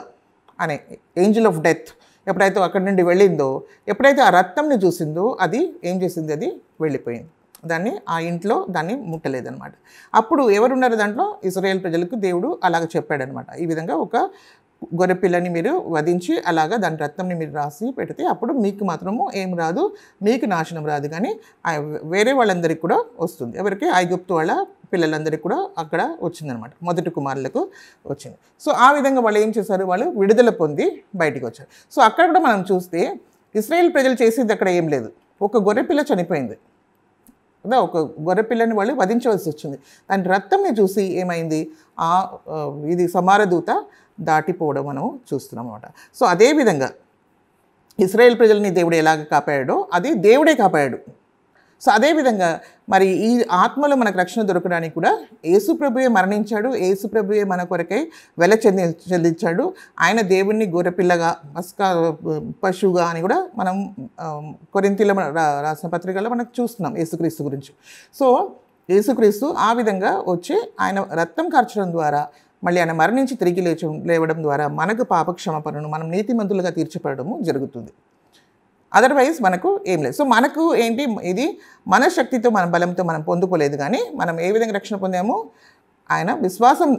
అనే ఏంజల్ ఆఫ్ డెత్ ఎప్పుడైతే అక్కడి నుండి వెళ్ళిందో, ఎప్పుడైతే ఆ రక్తంని చూసిందో అది ఏం చేసింది? అది వెళ్ళిపోయింది. దాన్ని ఆ ఇంట్లో దాన్ని ముట్టలేదనమాట. అప్పుడు ఎవరున్నారు దాంట్లో? ఇశ్రాయేల్ ప్రజలకు దేవుడు అలాగ చెప్పాడనమాట. ఈ విధంగా ఒక గొర్రెపిల్లని మీరు వధించి అలాగా దాని రక్తంని మీరు రాసి పెడితే అప్పుడు మీకు మాత్రము ఏం రాదు, మీకు నాశనం రాదు, కానీ వేరే వాళ్ళందరికీ కూడా వస్తుంది. ఎవరికి? ఐగుప్తు వాళ్ళ పిల్లలందరికీ కూడా అక్కడ వచ్చిందనమాట. మొదటి కుమారులకు వచ్చింది. సో ఆ విధంగా వాళ్ళు ఏం చేశారు? వాళ్ళు విడుదల పొంది బయటికి వచ్చారు. సో అక్కడ కూడా మనం చూస్తే ఇశ్రాయేల్ ప్రజలు చేసేది అక్కడ ఏం లేదు. ఒక గొర్రెపిల్ల చనిపోయింది కదా, ఒక గొర్రెపిల్లని వాళ్ళు వధించవలసి వచ్చింది. దాని రక్తంని చూసి ఏమైంది? ఇది సంహారదూత దాటిపోవడం మనం చూస్తున్నాం అన్నమాట. సో అదేవిధంగా ఇశ్రాయేల్ ప్రజల్ని దేవుడు ఎలాగ కాపాడాడో అది దేవుడే కాపాడాడు. సో అదేవిధంగా మరి ఈ ఆత్మలో మనకు రక్షణ దొరకడానికి కూడా యేసుప్రభువే మరణించాడు. యేసుప్రభువే మన కొరకై వెల చెల్లించాడు. ఆయన దేవుణ్ణి గొర్రెపిల్లగా, పశువుగా అని కూడా మనం కొరింథీయుల రాసిన పత్రికల్లో మనకు చూస్తున్నాం యేసుక్రీస్తు గురించి. సో యేసుక్రీస్తు ఆ విధంగా వచ్చి ఆయన రక్తం కార్చడం ద్వారా, మళ్ళీ ఆయన మరణించి తిరిగి లేవడం ద్వారా మనకు పాపక్షమాపణను, మనం నీతిమంతులుగా తీర్చబడము జరుగుతుంది. అదర్వైజ్ మనకు ఏం లేదు. సో మనకు ఏంటి? ఇది మన శక్తితో, మన బలంతో మనం పొందుకోలేదు, కానీ మనం ఏ విధంగా రక్షణ పొందాము? ఆయన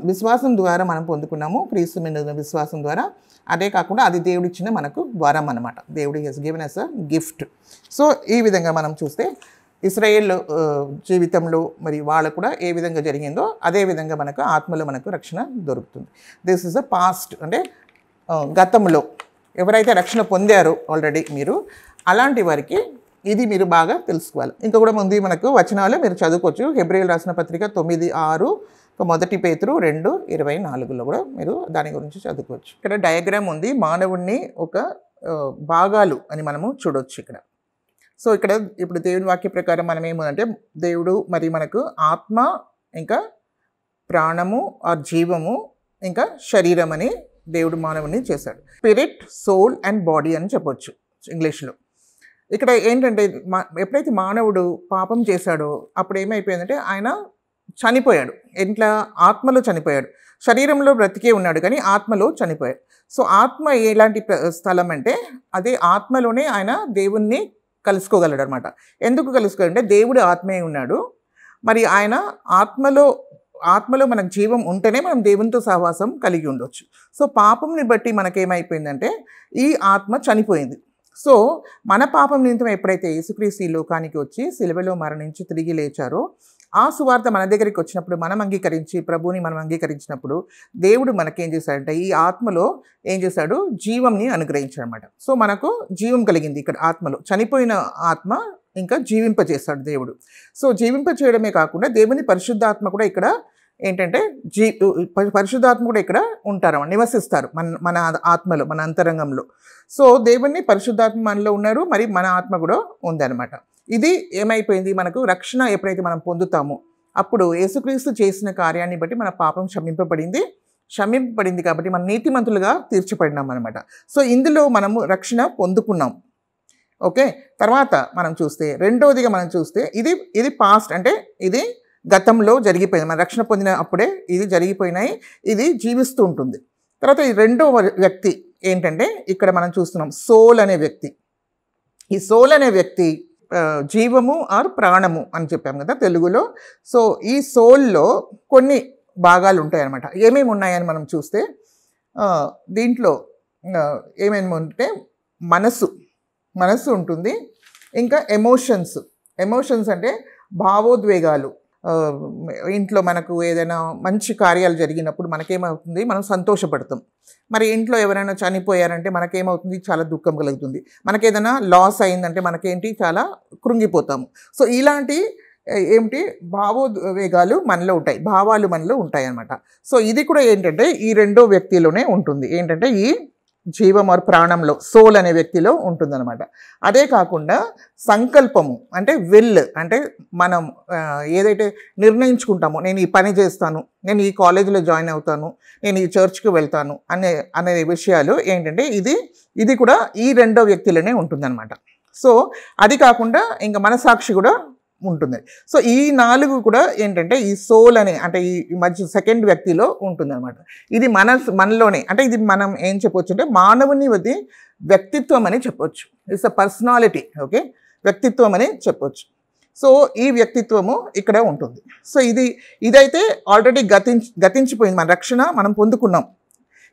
విశ్వాసం ద్వారా మనం పొందుకున్నాము, క్రీస్తు మీద విశ్వాసం ద్వారా. అదే కాకుండా అది దేవుడిచ్చిన మనకు వరం అన్నమాట. దేవుడు he's given us a gift. So ఈ విధంగా మనం చూస్తే ఇశ్రాయేల్ జీవితంలో మరి వాళ్ళకు కూడా ఏ విధంగా జరిగిందో అదే విధంగా మనకు ఆత్మలో మనకు రక్షణ దొరుకుతుంది. దిస్ ఇస్ అ పాస్ట్, అంటే గతంలో ఎవరైతే రక్షణ పొందారో ఆల్రెడీ మీరు, అలాంటి వారికి ఇది మీరు బాగా తెలుసుకోవాలి. ఇంకా కూడా ముందు మనకు వచనాలు మీరు చదువుకోవచ్చు. హెబ్రీయులు రాసిన పత్రిక 9:6, మొదటి పేతురు 2:24లో కూడా మీరు దాని గురించి చదువుకోవచ్చు. ఇక్కడ డయాగ్రామ్ ఉంది. మానవుణ్ణి ఒక భాగాలు అని మనము చూడవచ్చు ఇక్కడ. సో ఇక్కడ ఇప్పుడు దేవుని వాక్య ప్రకారం మనం ఏముందంటే, దేవుడు మరి మనకు ఆత్మ, ఇంకా ప్రాణము ఆర్ జీవము, ఇంకా శరీరం అని దేవుడు మానవుని చేశాడు. స్పిరిట్, సోల్ అండ్ బాడీ అని చెప్పొచ్చు ఇంగ్లీష్లో. ఇక్కడ ఏంటంటే ఎప్పుడైతే మానవుడు పాపం చేశాడో అప్పుడు ఏమైపోయిందంటే ఆయన చనిపోయాడు. ఎట్లా? ఆత్మలో చనిపోయాడు. శరీరంలో బ్రతికే ఉన్నాడు కానీ ఆత్మలో చనిపోయాడు. సో ఆత్మ ఎలాంటి స్థలం అంటే అదే ఆత్మలోనే ఆయన దేవుణ్ణి కలుసుకోగలడు అనమాట. ఎందుకు కలుసుకోవాలంటే దేవుడు ఆత్మే ఉన్నాడు. మరి ఆయన ఆత్మలో మనకు జీవం ఉంటేనే మనం దేవునితో సహవాసం కలిగి ఉండొచ్చు. సో పాపంని బట్టి మనకేమైపోయిందంటే ఈ ఆత్మ చనిపోయింది. సో మన పాపం నిమిత్తం ఎప్పుడైతే యేసుక్రీస్తు ఈ లోకానికి వచ్చి సిలువలో మరణించి తిరిగి లేచారో, ఆ సువార్త మన దగ్గరికి వచ్చినప్పుడు మనం అంగీకరించి, ప్రభువుని మనం అంగీకరించినప్పుడు దేవుడు మనకేం చేశాడంటే ఈ ఆత్మలో ఏం చేశాడు? జీవంని అనుగ్రహించాడు అనమాట. సో మనకు జీవం కలిగింది ఇక్కడ ఆత్మలో. చనిపోయిన ఆత్మ ఇంకా జీవింపజేస్తాడు దేవుడు. సో జీవింపజేయడమే కాకుండా దేవుని పరిశుద్ధాత్మ కూడా ఇక్కడ ఏంటంటే పరిశుద్ధాత్మ కూడా ఇక్కడ ఉంటారు, నివసిస్తారు మన ఆత్మలో, మన అంతరంగంలో. సో దేవుని పరిశుద్ధాత్మ మనలో ఉన్నారు, మరి మన ఆత్మ కూడా ఉందన్నమాట. ఇది ఏమైపోయింది? మనకు రక్షణ ఎప్పుడైతే మనం పొందుతామో అప్పుడు యేసుక్రీస్తు చేసిన కార్యాన్ని బట్టి మన పాపం క్షమింపబడింది కాబట్టి మనం నీతిమంతులుగా తీర్చబడినాం అనమాట. సో ఇందులో మనము రక్షణ పొందుకున్నాం. ఓకే, తర్వాత మనం చూస్తే రెండవదిగా మనం చూస్తే ఇది పాస్ట్, అంటే ఇది గతంలో జరిగిపోయింది. మన రక్షణ పొందిన అప్పుడే ఇది జరిగిపోయినాయి, ఇది జీవిస్తూ ఉంటుంది. తర్వాత ఈ రెండవ వ్యక్తి ఏంటంటే ఇక్కడ మనం చూస్తున్నాం సోల్ అనే వ్యక్తి. ఈ సోల్ అనే వ్యక్తి జీవము ఆర్ ప్రాణము అని చెప్పాం కదా తెలుగులో. సో ఈ సోల్లో కొన్ని భాగాలు ఉంటాయి అన్నమాట. ఏమేమి ఉన్నాయని మనం చూస్తే దీంట్లో ఏమేమి ఉంటే మనసు ఉంటుంది, ఇంకా ఎమోషన్స్ అంటే భావోద్వేగాలు, ఇంట్లో మనకు ఏదైనా మంచి కార్యాలు జరిగినప్పుడు మనకేమవుతుంది, మనం సంతోషపడతాం. మరి ఇంట్లో ఎవరైనా చనిపోయారంటే మనకేమవుతుంది, చాలా దుఃఖం కలుగుతుంది. మనకేదైనా లాస్ అయిందంటే మనకేంటి, చాలా కృంగిపోతాము. సో ఇలాంటి ఏమిటి భావోద్వేగాలు మనలో ఉంటాయి, భావాలు మనలో ఉంటాయి అన్నమాట. సో ఇది కూడా ఏంటంటే ఈ రెండో వ్యక్తిలోనే ఉంటుంది. ఏంటంటే ఈ జీవం ఆర్ ప్రాణంలో, సోల్ అనే వ్యక్తిలో ఉంటుందన్నమాట. అదే కాకుండా సంకల్పము అంటే విల్, అంటే మనం ఏదైతే నిర్ణయించుకుంటామో, నేను ఈ పని చేస్తాను, నేను ఈ కాలేజీలో జాయిన్ అవుతాను, నేను ఈ చర్చ్కి వెళ్తాను అనే విషయాలు ఏంటంటే ఇది కూడా ఈ రెండో వ్యక్తిలోనే ఉంటుందన్నమాట. సో అది కాకుండా ఇంకా మనసాక్షి కూడా ఉంటుంది. సో ఈ 4 కూడా ఏంటంటే ఈ సోల్ అనే, అంటే ఈ మధ్య సెకండ్ వ్యక్తిలో ఉంటుందన్నమాట. ఇది మనలోనే, అంటే ఇది మనం ఏం చెప్పొచ్చు అంటే మానవుని వ్యక్తిత్వం అని చెప్పొచ్చు. It's a personality. ఓకే, వ్యక్తిత్వం అని చెప్పొచ్చు. సో ఈ వ్యక్తిత్వము ఇక్కడ ఉంటుంది. సో ఇదైతే ఆల్రెడీ గతించిపోయింది. మన రక్షణ మనం పొందుకున్నాం.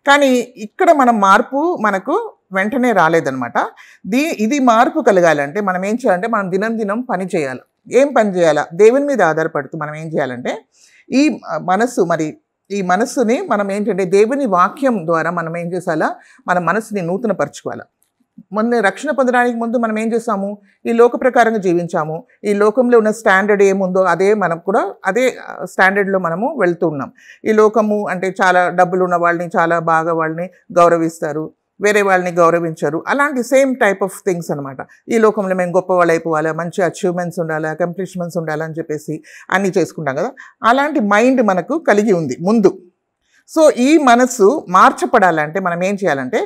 కానీ ఇక్కడ మనం మార్పు మనకు వెంటనే రాలేదన్నమాట. ఇది మార్పు కలగాలంటే మనం ఏం చేయాలంటే, మనం దినం పని చేయాలి. ఏం పని చేయాలా? దేవుని మీద ఆధారపడుతూ మనం ఏం చేయాలంటే, ఈ మనస్సుని మనం ఏంటంటే దేవుని వాక్యం ద్వారా మనం ఏం చేసాలా, మన మనసుని నూతనపరచుకోవాలి. రక్షణ పొందడానికి ముందు మనం ఏం చేసాము, ఈ లోక ప్రకారంగా జీవించాము. ఈ లోకంలో ఉన్న స్టాండర్డ్ ఏముందో అదే మనకు కూడా అదే స్టాండర్డ్లో మనము వెళ్తూ ఉన్నాం. ఈ లోకము అంటే చాలా డబ్బులు ఉన్న వాళ్ళని, చాలా బాగా వాళ్ళని గౌరవిస్తారు, వేరే వాళ్ళని గౌరవించరు. అలాంటి సేమ్ టైప్ ఆఫ్ థింగ్స్ అనమాట. ఈ లోకంలో మేము గొప్పవాళ్ళు అయిపోవాలి, మంచి అచీవ్మెంట్స్ ఉండాలి, అకంప్లిష్మెంట్స్ ఉండాలని చెప్పేసి అన్నీ చేసుకుంటాం కదా. అలాంటి మైండ్ మనకు కలిగి ఉంది ముందు. సో ఈ మనసు మార్చపడాలంటే మనం ఏం చేయాలంటే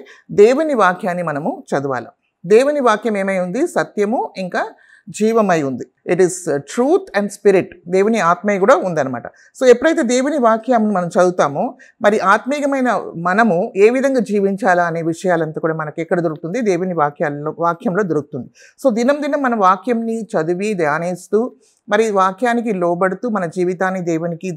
దేవుని వాక్యాన్ని మనము చదవాలి. దేవుని వాక్యం ఏమై ఉంది, సత్యము ఇంకా జీవమై ఉంది. It is truth and spirit. దేవుని ఆత్మీయ కూడా ఉందన్నమాట. సో ఎప్పుడైతే దేవుని వాక్యాన్ని మనం చదువుతామో, మరి ఆత్మీయమైన మనము ఏ విధంగా జీవించాలా అనే విషయాలంతా కూడా మనకి ఎక్కడ దొరుకుతుంది, దేవుని వాక్యంలో దొరుకుతుంది. సో దినం మన వాక్యంని చదివి ధ్యానిస్తూ, మరి వాక్యానికి లోబడుతూ మన జీవితాన్ని దేవునికి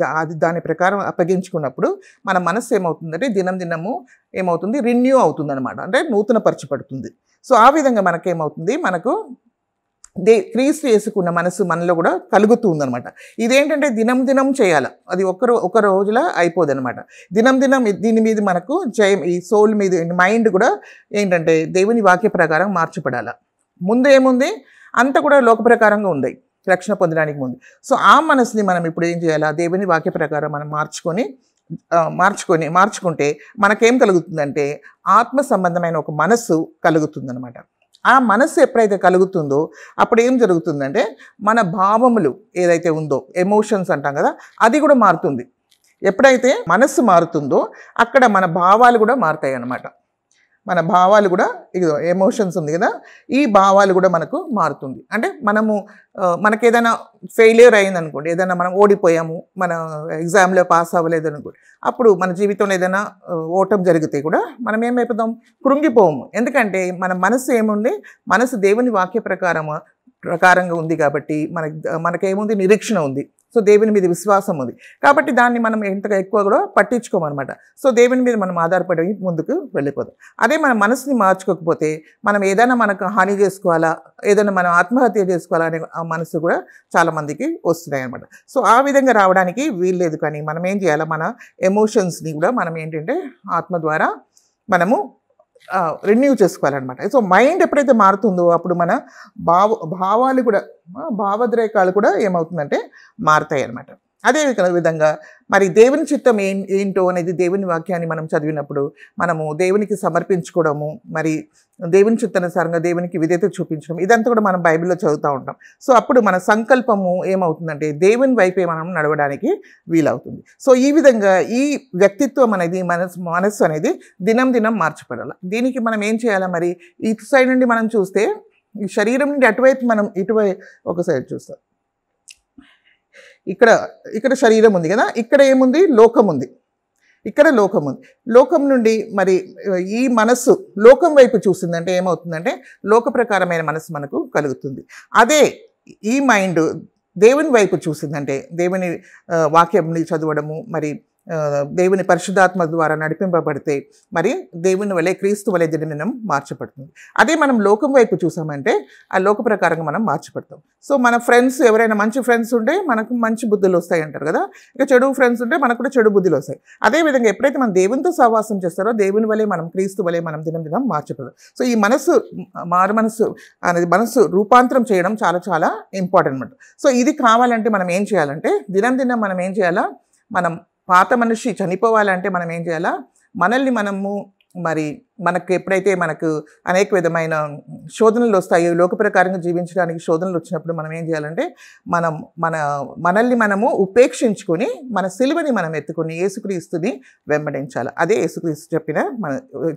దాని ప్రకారం అప్పగించుకున్నప్పుడు మన మనసు ఏమవుతుందంటే దినము ఏమవుతుంది, రిన్యూ అవుతుంది అనమాట. అంటే నూతనపరచబడుతుంది. సో ఆ విధంగా మనకేమవుతుంది, మనకు క్రీస్తు చేసుకున్న మనసు మనలో కూడా కలుగుతుందనమాట. ఇదేంటంటే దినం చేయాలి. అది ఒక రోజులా అయిపోదనమాట. దినం దీని మీద మనకు జయం, ఈ సోల్ మీద మైండ్ కూడా ఏంటంటే దేవుని వాక్య ప్రకారం మార్చబడాలి. ముందు ఏముంది, అంతా కూడా లోక ప్రకారంగా ఉంది రక్షణ పొందడానికి ముందు. సో ఆ మనసుని మనం ఇప్పుడు ఏం చేయాలా, దేవుని వాక్య ప్రకారం మనం మార్చుకుంటే మనకేం కలుగుతుందంటే ఆత్మ సంబంధమైన ఒక మనస్సు కలుగుతుందనమాట. ఆ మనస్సు ఎప్పుడైతే కలుగుతుందో అప్పుడు ఏం జరుగుతుందంటే మన భావములు ఏదైతే ఉందో, ఎమోషన్స్ అంటాం కదా, అది కూడా మారుతుంది. ఎప్పుడైతే మనస్సు మారుతుందో అక్కడ మన భావాలు కూడా మారుతాయి అన్నమాట. మన భావాలు కూడా, ఇదో ఎమోషన్స్ ఉంది కదా, ఈ భావాలు కూడా మనకు మారుతుంది. అంటే మనకి ఏదైనా ఫెయిల్యూర్ అయిందనుకోండి, ఏదైనా మనం ఓడిపోయాము, మన ఎగ్జామ్లో పాస్ అవ్వలేదు అనుకోండి, అప్పుడు మన జీవితంలో ఏదైనా ఓటం జరిగితే కూడా మనం ఏమైపోతాం, కృంగిపోము. ఎందుకంటే మన మనసు ఏముంది, మనసు దేవుని వాక్య ప్రకారంగా ఉంది కాబట్టి మనకేముంది, నిరీక్షణ ఉంది. సో దేవుని మీద విశ్వాసం ఉంది కాబట్టి దాన్ని మనం ఎంతగా ఎక్కువ కూడా పట్టించుకోమన్నమాట. సో దేవుని మీద మనం ఆధారపడి ముందుకు వెళ్ళిపోతాం. అదే మన మనసుని మార్చుకోకపోతే మనం ఏదైనా మనకు హాని చేసుకోవాలా, ఏదైనా మనం ఆత్మహత్య చేసుకోవాలా అనే ఆ మనసు కూడా చాలామందికి వస్తున్నాయి అన్నమాట. సో ఆ విధంగా రావడానికి వీల్లేదు. కానీ మనం ఏం చేయాలి, మన ఎమోషన్స్ని కూడా మనం ఏంటంటే ఆత్మ ద్వారా మనము రెన్యూ చేసుకోవాలన్నమాట. సో మైండ్ ఎప్పుడైతే మారుతుందో అప్పుడు మన భావాలు కూడా, భావోద్రేకాలు కూడా ఏమవుతుందంటే మారుతాయి అన్నమాట. అదే విధంగా మరి దేవుని చిత్తం ఏంటో అనేది దేవుని వాక్యాన్ని మనం చదివినప్పుడు మనము దేవునికి సమర్పించుకోవడము, మరి దేవుని చిత్తానుసారంగా దేవునికి విధేయత చూపించడం, ఇదంతా కూడా మనం బైబిల్లో చదువుతూ ఉంటాం. సో అప్పుడు మన సంకల్పము ఏమవుతుందంటే దేవుని వైపే మనం నడవడానికి వీలవుతుంది. సో ఈ విధంగా ఈ వ్యక్తిత్వం అనేది, మనస్సు అనేది దినం మార్చబడాలి. దీనికి మనం ఏం చేయాలి, మరి ఇటు సైడ్ నుండి మనం చూస్తే ఈ శరీరం నుండి అటువైపు మనం ఒక సైడ్ చూస్తాం. ఇక్కడ శరీరం ఉంది కదా, ఇక్కడ ఏముంది, లోకం ఉంది. ఇక్కడ లోకం ఉంది. లోకం నుండి మరి ఈ మనస్సు లోకం వైపు చూసిందంటే ఏమవుతుందంటే లోక ప్రకారమైన మనస్సు మనకు కలుగుతుంది. అదే ఈ మైండ్ దేవుని వైపు చూసిందంటే దేవుని వాక్యంని చదవడము, మరి దేవుని పరిశుద్ధాత్మ ద్వారా నడిపింపబడితే మరి దేవుని వలె క్రీస్తు వలె దినదినం మార్చబడుతుంది. అదే మనం లోకం వైపు చూసామంటే ఆ లోక ప్రకారంగా మనం మార్చబడతాం. సో మన ఫ్రెండ్స్ ఎవరైనా మంచి ఫ్రెండ్స్ ఉంటే మనకు మంచి బుద్ధులు వస్తాయి అంటారు కదా, ఇక చెడు ఫ్రెండ్స్ ఉంటే మనకు కూడా చెడు బుద్ధులు వస్తాయి. అదేవిధంగా ఎప్పుడైతే మనం దేవునితో సహవాసం చేస్తారో దేవుని వలె మనం క్రీస్తు వలె మనం దినం మార్చబడతాం. సో ఈ మారు మనసు అనేది మనసు రూపాంతరం చేయడం చాలా చాలా ఇంపార్టెంట్ అన్నమాట. సో ఇది కావాలంటే మనం ఏం చేయాలంటే దినం మనం ఏం చేయాలా, మనం పాత మనిషి చనిపోవాలంటే మనం ఏం చేయాలా, మనల్ని మనము మరి మనకు ఎప్పుడైతే మనకు అనేక విధమైన శోధనలు వస్తాయో, లోక ప్రకారంగా జీవించడానికి శోధనలు వచ్చినప్పుడు మనం ఏం చేయాలంటే మనల్ని మనము ఉపేక్షించుకొని మన సిలువని మనం ఎత్తుకొని యేసుక్రీస్తుని వెంబడించాలి. అదే యేసుక్రీస్తు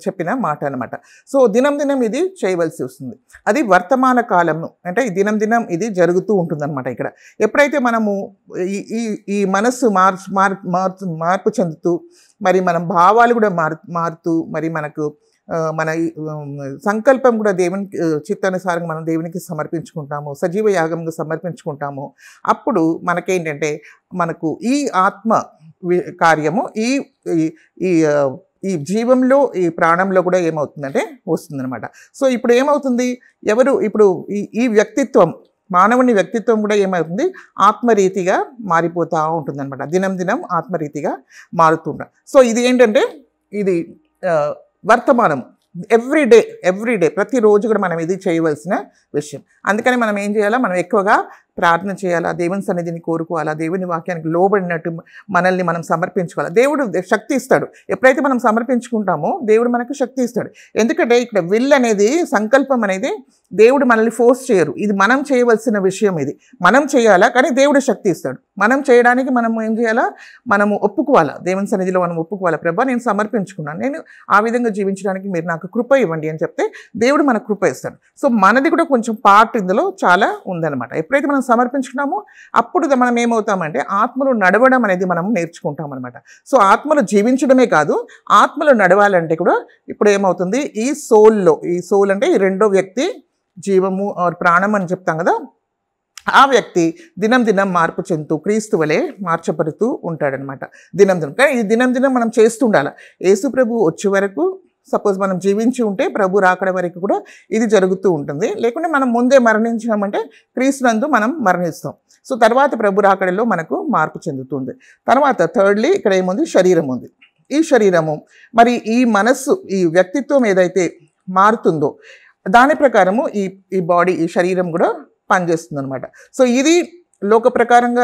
చెప్పిన మాట అనమాట. సో దినం ఇది చేయవలసి వస్తుంది. అది వర్తమాన కాలంను అంటే దినం ఇది జరుగుతూ ఉంటుందన్నమాట. ఇక్కడ ఎప్పుడైతే మనము ఈ మనస్సు మార్పు చెందుతూ మరి మనం భావాలు కూడా మారుతూ మరి మనకు మన సంకల్పం కూడా దేవునికి చిత్తానుసారంగా మనం దేవునికి సమర్పించుకుంటాము, సజీవ యాగంగా సమర్పించుకుంటాము. అప్పుడు మనకేంటంటే మనకు ఈ ఆత్మ కార్యము ఈ జీవంలో ఈ ప్రాణంలో కూడా ఏమవుతుందంటే వస్తుందన్నమాట. సో ఇప్పుడు ఏమవుతుంది, ఇప్పుడు ఈ వ్యక్తిత్వం మానవుని వ్యక్తిత్వం కూడా ఏమవుతుంది, ఆత్మరీతిగా మారిపోతూ ఉంటుందన్నమాట. దినం ఆత్మరీతిగా మారుతుండ. సో ఇది ఏంటంటే ఇది వర్తమానం ఎవ్రీడే ప్రతిరోజు కూడా మనం ఇది చేయవలసిన విషయం. అందుకని మనం ఏం చేయాలా, మనం ఎక్కువగా ప్రార్థన చేయాలా, దేవుని సన్నిధిని కోరుకోవాలా, దేవుని వాక్యానికి లోబడినట్టు మనల్ని మనం సమర్పించుకోవాలి. దేవుడు శక్తి ఇస్తాడు. ఎప్పుడైతే మనం సమర్పించుకుంటామో దేవుడు మనకు శక్తి ఇస్తాడు. ఎందుకంటే ఇక్కడ విల్ అనేది, సంకల్పం అనేది దేవుడు మనల్ని ఫోర్స్ చేయరు. ఇది మనం చేయవలసిన విషయం. ఇది మనం చేయాలా, కానీ దేవుడు శక్తి ఇస్తాడు. మనం చేయడానికి మనం ఏం చేయాలా, మనము ఒప్పుకోవాలా, దేవుని సన్నిధిలో మనం ఒప్పుకోవాలా. ప్రభా నేను సమర్పించుకున్నాను, నేను ఆ విధంగా జీవించడానికి మీరు నాకు కృప ఇవ్వండి అని చెప్తే దేవుడు మనకు కృప ఇస్తాడు. సో మనది కూడా కొంచెం పార్ట్ ఇందులో చాలా ఉందన్నమాట. ఎప్పుడైతే మనం సమర్పించుకున్నామో అప్పుడు మనం ఏమవుతామంటే ఆత్మలో నడవడం అనేది మనం నేర్చుకుంటాం అనమాట. సో ఆత్మలో జీవించడమే కాదు, ఆత్మలో నడవాలంటే కూడా ఇప్పుడు ఏమవుతుంది, ఈ సోల్ అంటే ఈ రెండో వ్యక్తి జీవము ప్రాణం అని చెప్తాం కదా, ఆ వ్యక్తి దినం మార్పు చెందుతూ క్రీస్తు వలె మార్చబడుతూ ఉంటాడనమాట. కానీ ఈ దినం మనం చేస్తుండాలి. యేసు ప్రభు వచ్చే వరకు సపోజ్ మనం జీవించి ఉంటే ప్రభు రాకడ వరకు కూడా ఇది జరుగుతూ ఉంటుంది. లేకుంటే మనం ముందే మరణించామంటే క్రీస్తునందు మనం మరణిస్తాం. సో తర్వాత ప్రభు రాకడలో మనకు మార్పు చెందుతుంది. తర్వాత థర్డ్లీ ఇక్కడ ఏముంది, శరీరం ఉంది. ఈ శరీరము మరి ఈ మనస్సు, ఈ వ్యక్తిత్వం ఏదైతే మారుతుందో దాని ప్రకారము ఈ బాడీ, ఈ శరీరం కూడా పనిచేస్తుంది అనమాట. సో ఇది లోక ప్రకారంగా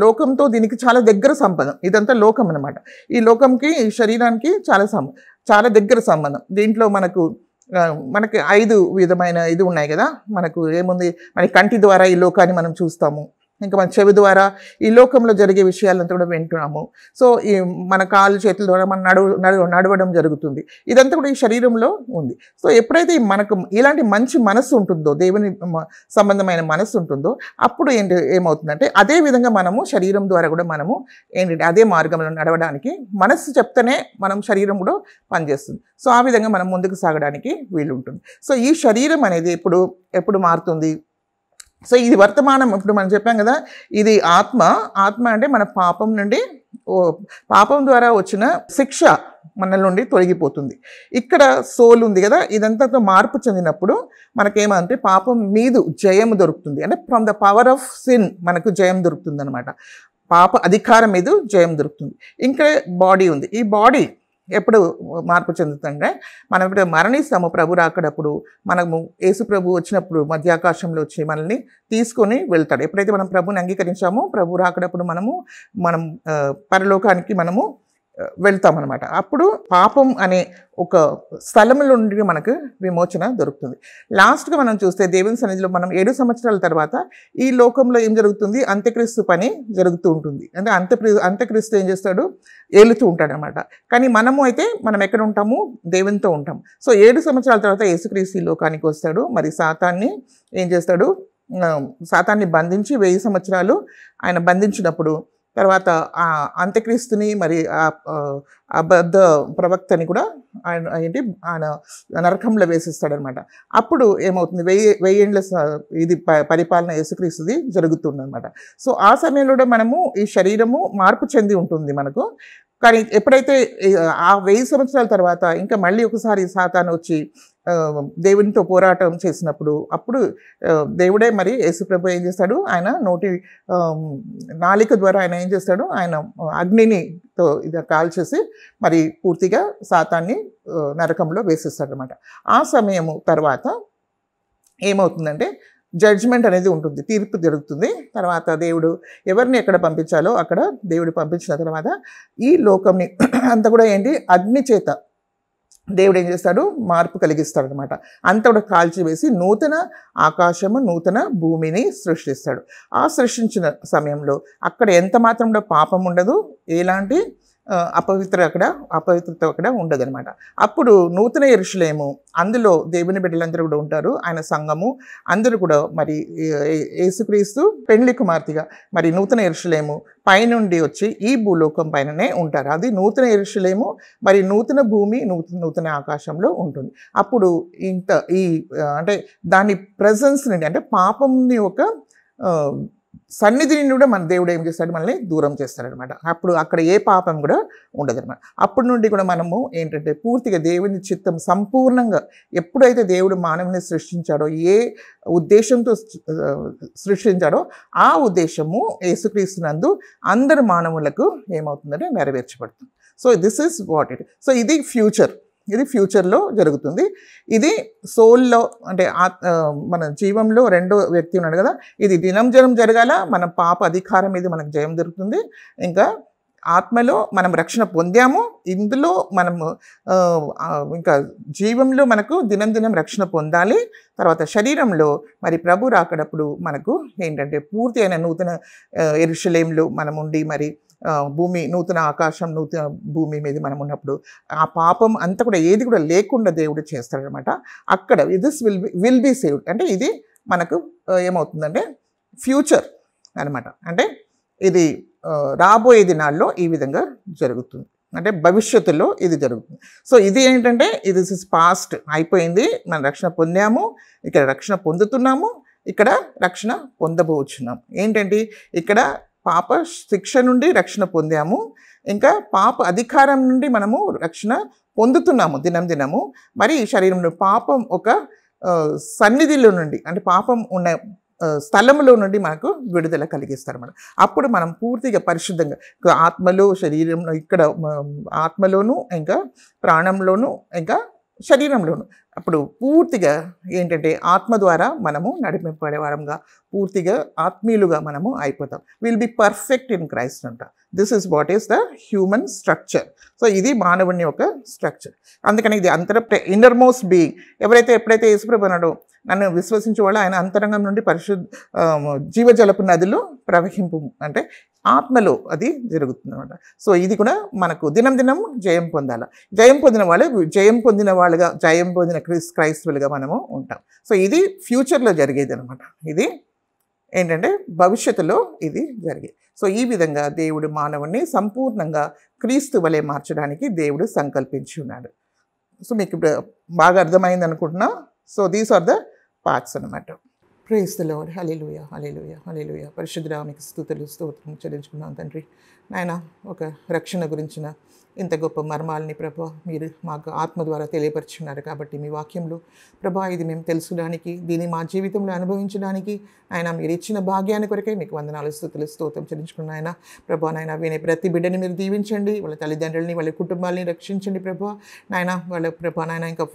లోకంతో దీనికి చాలా దగ్గర సంబంధం. ఇదంతా లోకం అనమాట. ఈ లోకంకి ఈ శరీరానికి చాలా దగ్గర సంబంధం. దీంట్లో మనకి 5 విధమైన ఇది ఉన్నాయి కదా. మనకు ఏముంది, మన కంటి ద్వారా ఈ లోకాన్ని మనం చూస్తాము, ఇంకా మన చెవి ద్వారా ఈ లోకంలో జరిగే విషయాలంతా కూడా వింటున్నాము. సో ఈ మన కాళ్ళు చేతుల ద్వారా మనం నడవడం జరుగుతుంది. ఇదంతా కూడా ఈ శరీరంలో ఉంది. సో ఎప్పుడైతే మనకు ఇలాంటి మంచి మనస్సు ఉంటుందో, దేవుని సంబంధమైన మనస్సు ఉంటుందో, అప్పుడు ఏమవుతుందంటే అదే విధంగా మనము శరీరం ద్వారా కూడా మనము ఏంటంటే అదే మార్గంలో నడవడానికి మనస్సు చెప్తేనే మనం శరీరం కూడా పనిచేస్తుంది. సో ఆ విధంగా మనం ముందుకు సాగడానికి వీలుంటుంది. సో ఈ శరీరం అనేది ఎప్పుడు మారుతుంది. సో ఇది వర్తమానం. ఇప్పుడు మనం చెప్పాం కదా, ఇది ఆత్మ అంటే మన పాపం ద్వారా వచ్చిన శిక్ష మన నుండి తొలగిపోతుంది. ఇక్కడ సోల్ ఉంది కదా, ఇదంతా మార్పు చెందినప్పుడు మనకేమంటే పాపం మీద జయం దొరుకుతుంది. అంటే from the power of sin మనకు జయం దొరుకుతుంది అనమాట. పాప అధికారం మీద జయం దొరుకుతుంది. ఇంకా బాడీ ఉంది. ఈ బాడీ ఎప్పుడు మార్పు చెందుతుంటే మనం ఇప్పుడు మరణిస్తాము ప్రభు రాకడప్పుడు, మనము యేసు ప్రభు వచ్చినప్పుడు మధ్యాకాశంలో వచ్చి మనల్ని తీసుకొని వెళ్తాడు. ఎప్పుడైతే మనం ప్రభుని అంగీకరించామో ప్రభు రాకడప్పుడు మనం పరలోకానికి మనము వెళ్తామన్నమాట. అప్పుడు పాపం అనే ఒక స్థలంలో నుండి మనకు విమోచన దొరుకుతుంది. లాస్ట్గా మనం చూస్తే దేవుని సన్నిధిలో మనం 7 సంవత్సరాల తర్వాత ఈ లోకంలో ఏం జరుగుతుంది, అంత్యక్రీస్తు పని జరుగుతూ ఉంటుంది. అంటే అంత్యక్రీస్తు ఏం చేస్తాడు, ఏలుతూ ఉంటాడు అనమాట. కానీ మనం ఎక్కడ ఉంటాము, దేవునితో ఉంటాం. సో 7 సంవత్సరాల తర్వాత యేసుక్రీస్తు ఈ లోకానికి వస్తాడు. మరి సాతాన్ని ఏం చేస్తాడు, సాతాన్ని బంధించి 1000 సంవత్సరాలు ఆయన బంధించినప్పుడు తర్వాత ఆ అంత్యక్రీస్తుని మరి అబద్ధ ప్రవక్తని కూడా ఆయన నరకంలో వేసిస్తాడనమాట. అప్పుడు ఏమవుతుంది, 1000 ఏండ్ల ఇది పరిపాలన యేసుక్రీస్తుది జరుగుతుందన్నమాట. సో ఆ సమయంలో మనము ఈ శరీరము మార్పు చెంది ఉంటుంది మనకు. కానీ ఎప్పుడైతే ఆ 1000 సంవత్సరాల తర్వాత ఇంకా మళ్ళీ ఒకసారి సాతాను వచ్చి దేవునితో పోరాటం చేసినప్పుడు అప్పుడు దేవుడే మరి యేసుప్రభు ఏం చేస్తాడు, ఆయన నాలిక ద్వారా ఆయన ఏం చేస్తాడు, ఆయన అగ్నినితో ఇది కాల్చేసి మరి పూర్తిగా సాతాన్ని నరకంలో వేసేస్తాడు అనమాట. ఆ సమయము తర్వాత ఏమవుతుందంటే జడ్జ్మెంట్ అనేది ఉంటుంది, తీర్పు జరుగుతుంది. తర్వాత దేవుడు ఎవరిని ఎక్కడ పంపించాలో అక్కడ దేవుడు పంపించిన తర్వాత ఈ లోకంని అంతా కూడా ఏంటి, అగ్ని చేత దేవుడు ఏం చేస్తాడు, మార్పు కలిగిస్తాడు అనమాట. అంతా కూడా కాల్చివేసి నూతన ఆకాశము నూతన భూమిని సృష్టిస్తాడు. ఆ సృష్టించిన సమయంలో అక్కడ ఎంత మాత్రంలో పాపం ఉండదు, ఎలాంటి అపవిత్రత అక్కడ ఉండదనమాట. అప్పుడు నూతన యెరూషలేము, అందులో దేవుని బిడ్డలందరూ కూడా ఉంటారు, ఆయన సంఘము అందరూ కూడా మరి యేసుక్రీస్తు పెండ్లి కుమార్తెగా మరి నూతన యెరూషలేము పైనుండి వచ్చి ఈ భూలోకం పైననే ఉంటారు. అది నూతన యెరూషలేము మరి నూతన భూమి నూతన ఆకాశంలో ఉంటుంది. అప్పుడు అంటే దాని ప్రెజెన్స్ నుండి అంటే పాపంని ఒక సన్నిధిని కూడా మన దేవుడు ఏం చేస్తాడు, మనల్ని దూరం చేస్తాడనమాట. అప్పుడు అక్కడ ఏ పాపం కూడా ఉండదన్నమాట. అప్పటి నుండి కూడా మనము ఏంటంటే పూర్తిగా దేవుని చిత్తం సంపూర్ణంగా ఎప్పుడైతే దేవుడు మానవుని సృష్టించాడో, ఏ ఉద్దేశంతో సృష్టించాడో ఆ ఉద్దేశము యేసుక్రీస్తునందు అందరు మానవులకు ఏమవుతుందంటే నెరవేర్చబడుతుంది. So this is what it. So ఇది ఫ్యూచర్లో జరుగుతుంది. ఇది సోల్లో అంటే మన జీవంలో రెండో వ్యక్తి ఉన్నాడు కదా, ఇది దినం జరగాల, మన పాప అధికారం మీద మనకు జయం దొరుకుతుంది. ఇంకా ఆత్మలో మనం రక్షణ పొందాము, ఇందులో మనము ఇంకా జీవంలో మనకు దినం రక్షణ పొందాలి. తర్వాత శరీరంలో మరి ప్రభు రాకడప్పుడు మనకు ఏంటంటే పూర్తి అయిన నూతన యెరూషలేములో మనం ఉండి మరి భూమి నూతన ఆకాశం నూతన భూమి మీద మనం ఉన్నప్పుడు ఆ పాపం అంతా కూడా ఏది కూడా లేకుండా దేవుడు చేస్తాడనమాట. అక్కడ దిస్ విల్ బీ సేవ్డ్ అంటే ఇది మనకు ఏమవుతుందంటే ఫ్యూచర్ అనమాట. అంటే ఇది రాబోయే దినాల్లో ఈ విధంగా జరుగుతుంది, అంటే భవిష్యత్తులో ఇది జరుగుతుంది. సో ఇది ఏంటంటే ఇది పాస్ట్ అయిపోయింది, మనం రక్షణ పొందాము, ఇక్కడ రక్షణ పొందుతున్నాము, ఇక్కడ రక్షణ పొందబోచున్నాం. ఏంటంటే ఇక్కడ పాప శిక్ష నుండి రక్షణ పొందాము, ఇంకా పాప అధికారం నుండి మనము రక్షణ పొందుతున్నాము దినము. మరి శరీరంలో పాపం ఒక సన్నిధిలో నుండి అంటే పాపం ఉన్న స్థలంలో నుండి మనకు విడుదల కలిగిస్తారన్నమాట. అప్పుడు మనం పూర్తిగా పరిశుద్ధంగా ఆత్మలో శరీరంలో ఇక్కడ ఆత్మలోను ఇంకా ప్రాణంలోను ఇంకా శరీరంలోను అప్పుడు పూర్తిగా ఏంటంటే ఆత్మ ద్వారా మనము నడిపింపబడే వారంగా పూర్తిగా ఆత్మీయులుగా మనము అయిపోతాం. Will be perfect in Christ అంట. This is what is the human structure. So ఇది మానవుని యొక్క స్ట్రక్చర్. అందుకని ఇది ఇన్నర్ మోస్ట్ బీయింగ్ ఎప్పుడైతే యేసుప్రభు అన్నాడో నన్ను విశ్వసించే వాళ్ళు ఆయన అంతరంగం నుండి జీవజలపు నదులు ప్రవహింపు అంటే ఆత్మలో అది జరుగుతుంది అనమాట. సో ఇది కూడా మనకు దినం జయం పొందాలి. జయం పొందిన వాళ్ళుగా జయం పొందిన క్రైస్తవులుగా మనము ఉంటాం. సో ఇది ఫ్యూచర్లో జరిగేది అనమాట. ఇది ఏంటంటే భవిష్యత్తులో ఇది జరిగేది. సో ఈ విధంగా దేవుడు మానవుని సంపూర్ణంగా క్రీస్తు వలె మార్చడానికి దేవుడు సంకల్పించి ఉన్నాడు. సో మీకు బాగా అర్థమైంది అనుకుంటున్నా. So these are the parts అనమాట. Praise the Lord. Hallelujah hallelujah hallelujah. పరిశుద్ధుడా మీకు స్తుతులు స్తోత్రం చెల్లించుకున్నాం తండ్రి. నాయన ఒక రక్షణ గురించిన ఇంత గొప్ప మర్మాలని ప్రభా మీరు మాకు ఆత్మ ద్వారా తెలియపరుచున్నారు కాబట్టి మీ వాక్యంలో ప్రభా ఇది మేము తెలుసుకోవడానికి దీన్ని మా జీవితంలో అనుభవించడానికి ఆయన మీరు ఇచ్చిన భాగ్యాన్ని కొరకే మీకు వందనాలు స్తుతులు స్తోత్రం చెల్లించుకున్న ఆయన ప్రభా నాయన వినే ప్రతి బిడ్డని మీరు దీవించండి, వాళ్ళ తల్లిదండ్రులని వాళ్ళ కుటుంబాలని రక్షించండి ప్రభా నాయన. వాళ్ళ ప్రభా నాయన ఇంకా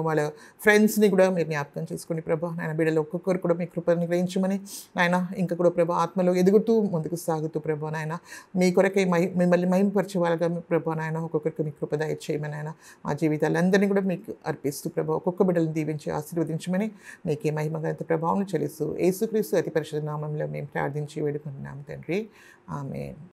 వాళ్ళ ఫ్రెండ్స్ని కూడా మీరు జ్ఞాపకం చేసుకోండి ప్రభా నాయన. బిడ్డలు ఒక్కొక్కరు కూడా మీ కృపను గ్రహించమని నాయన. ఇంకా కూడా ప్రభా ఆత్మలో ఎదుగుతూ ముందుకు సాగుతూ ప్రభా నాయన మీ కొరకే మిమ్మల్ని మహిమపరిచే వాళ్ళగా ప్రభా నాయన ఒక్కొక్కరికి మీ కృప దయచేయమని ఆయన. మా జీవితాలందరినీ కూడా మీకు అర్పిస్తూ ప్రభా ఒక్కొక్క బిడ్డలను దీవించి ఆశీర్వదించమని మీకే మహిమగత ప్రభావం చెల్లిస్తూ యేసుక్రీస్తు అతి పరిశుద్ధ నామంలో మేము ప్రార్థించి వేడుకుంటున్నాము తండ్రి. ఆమేన్.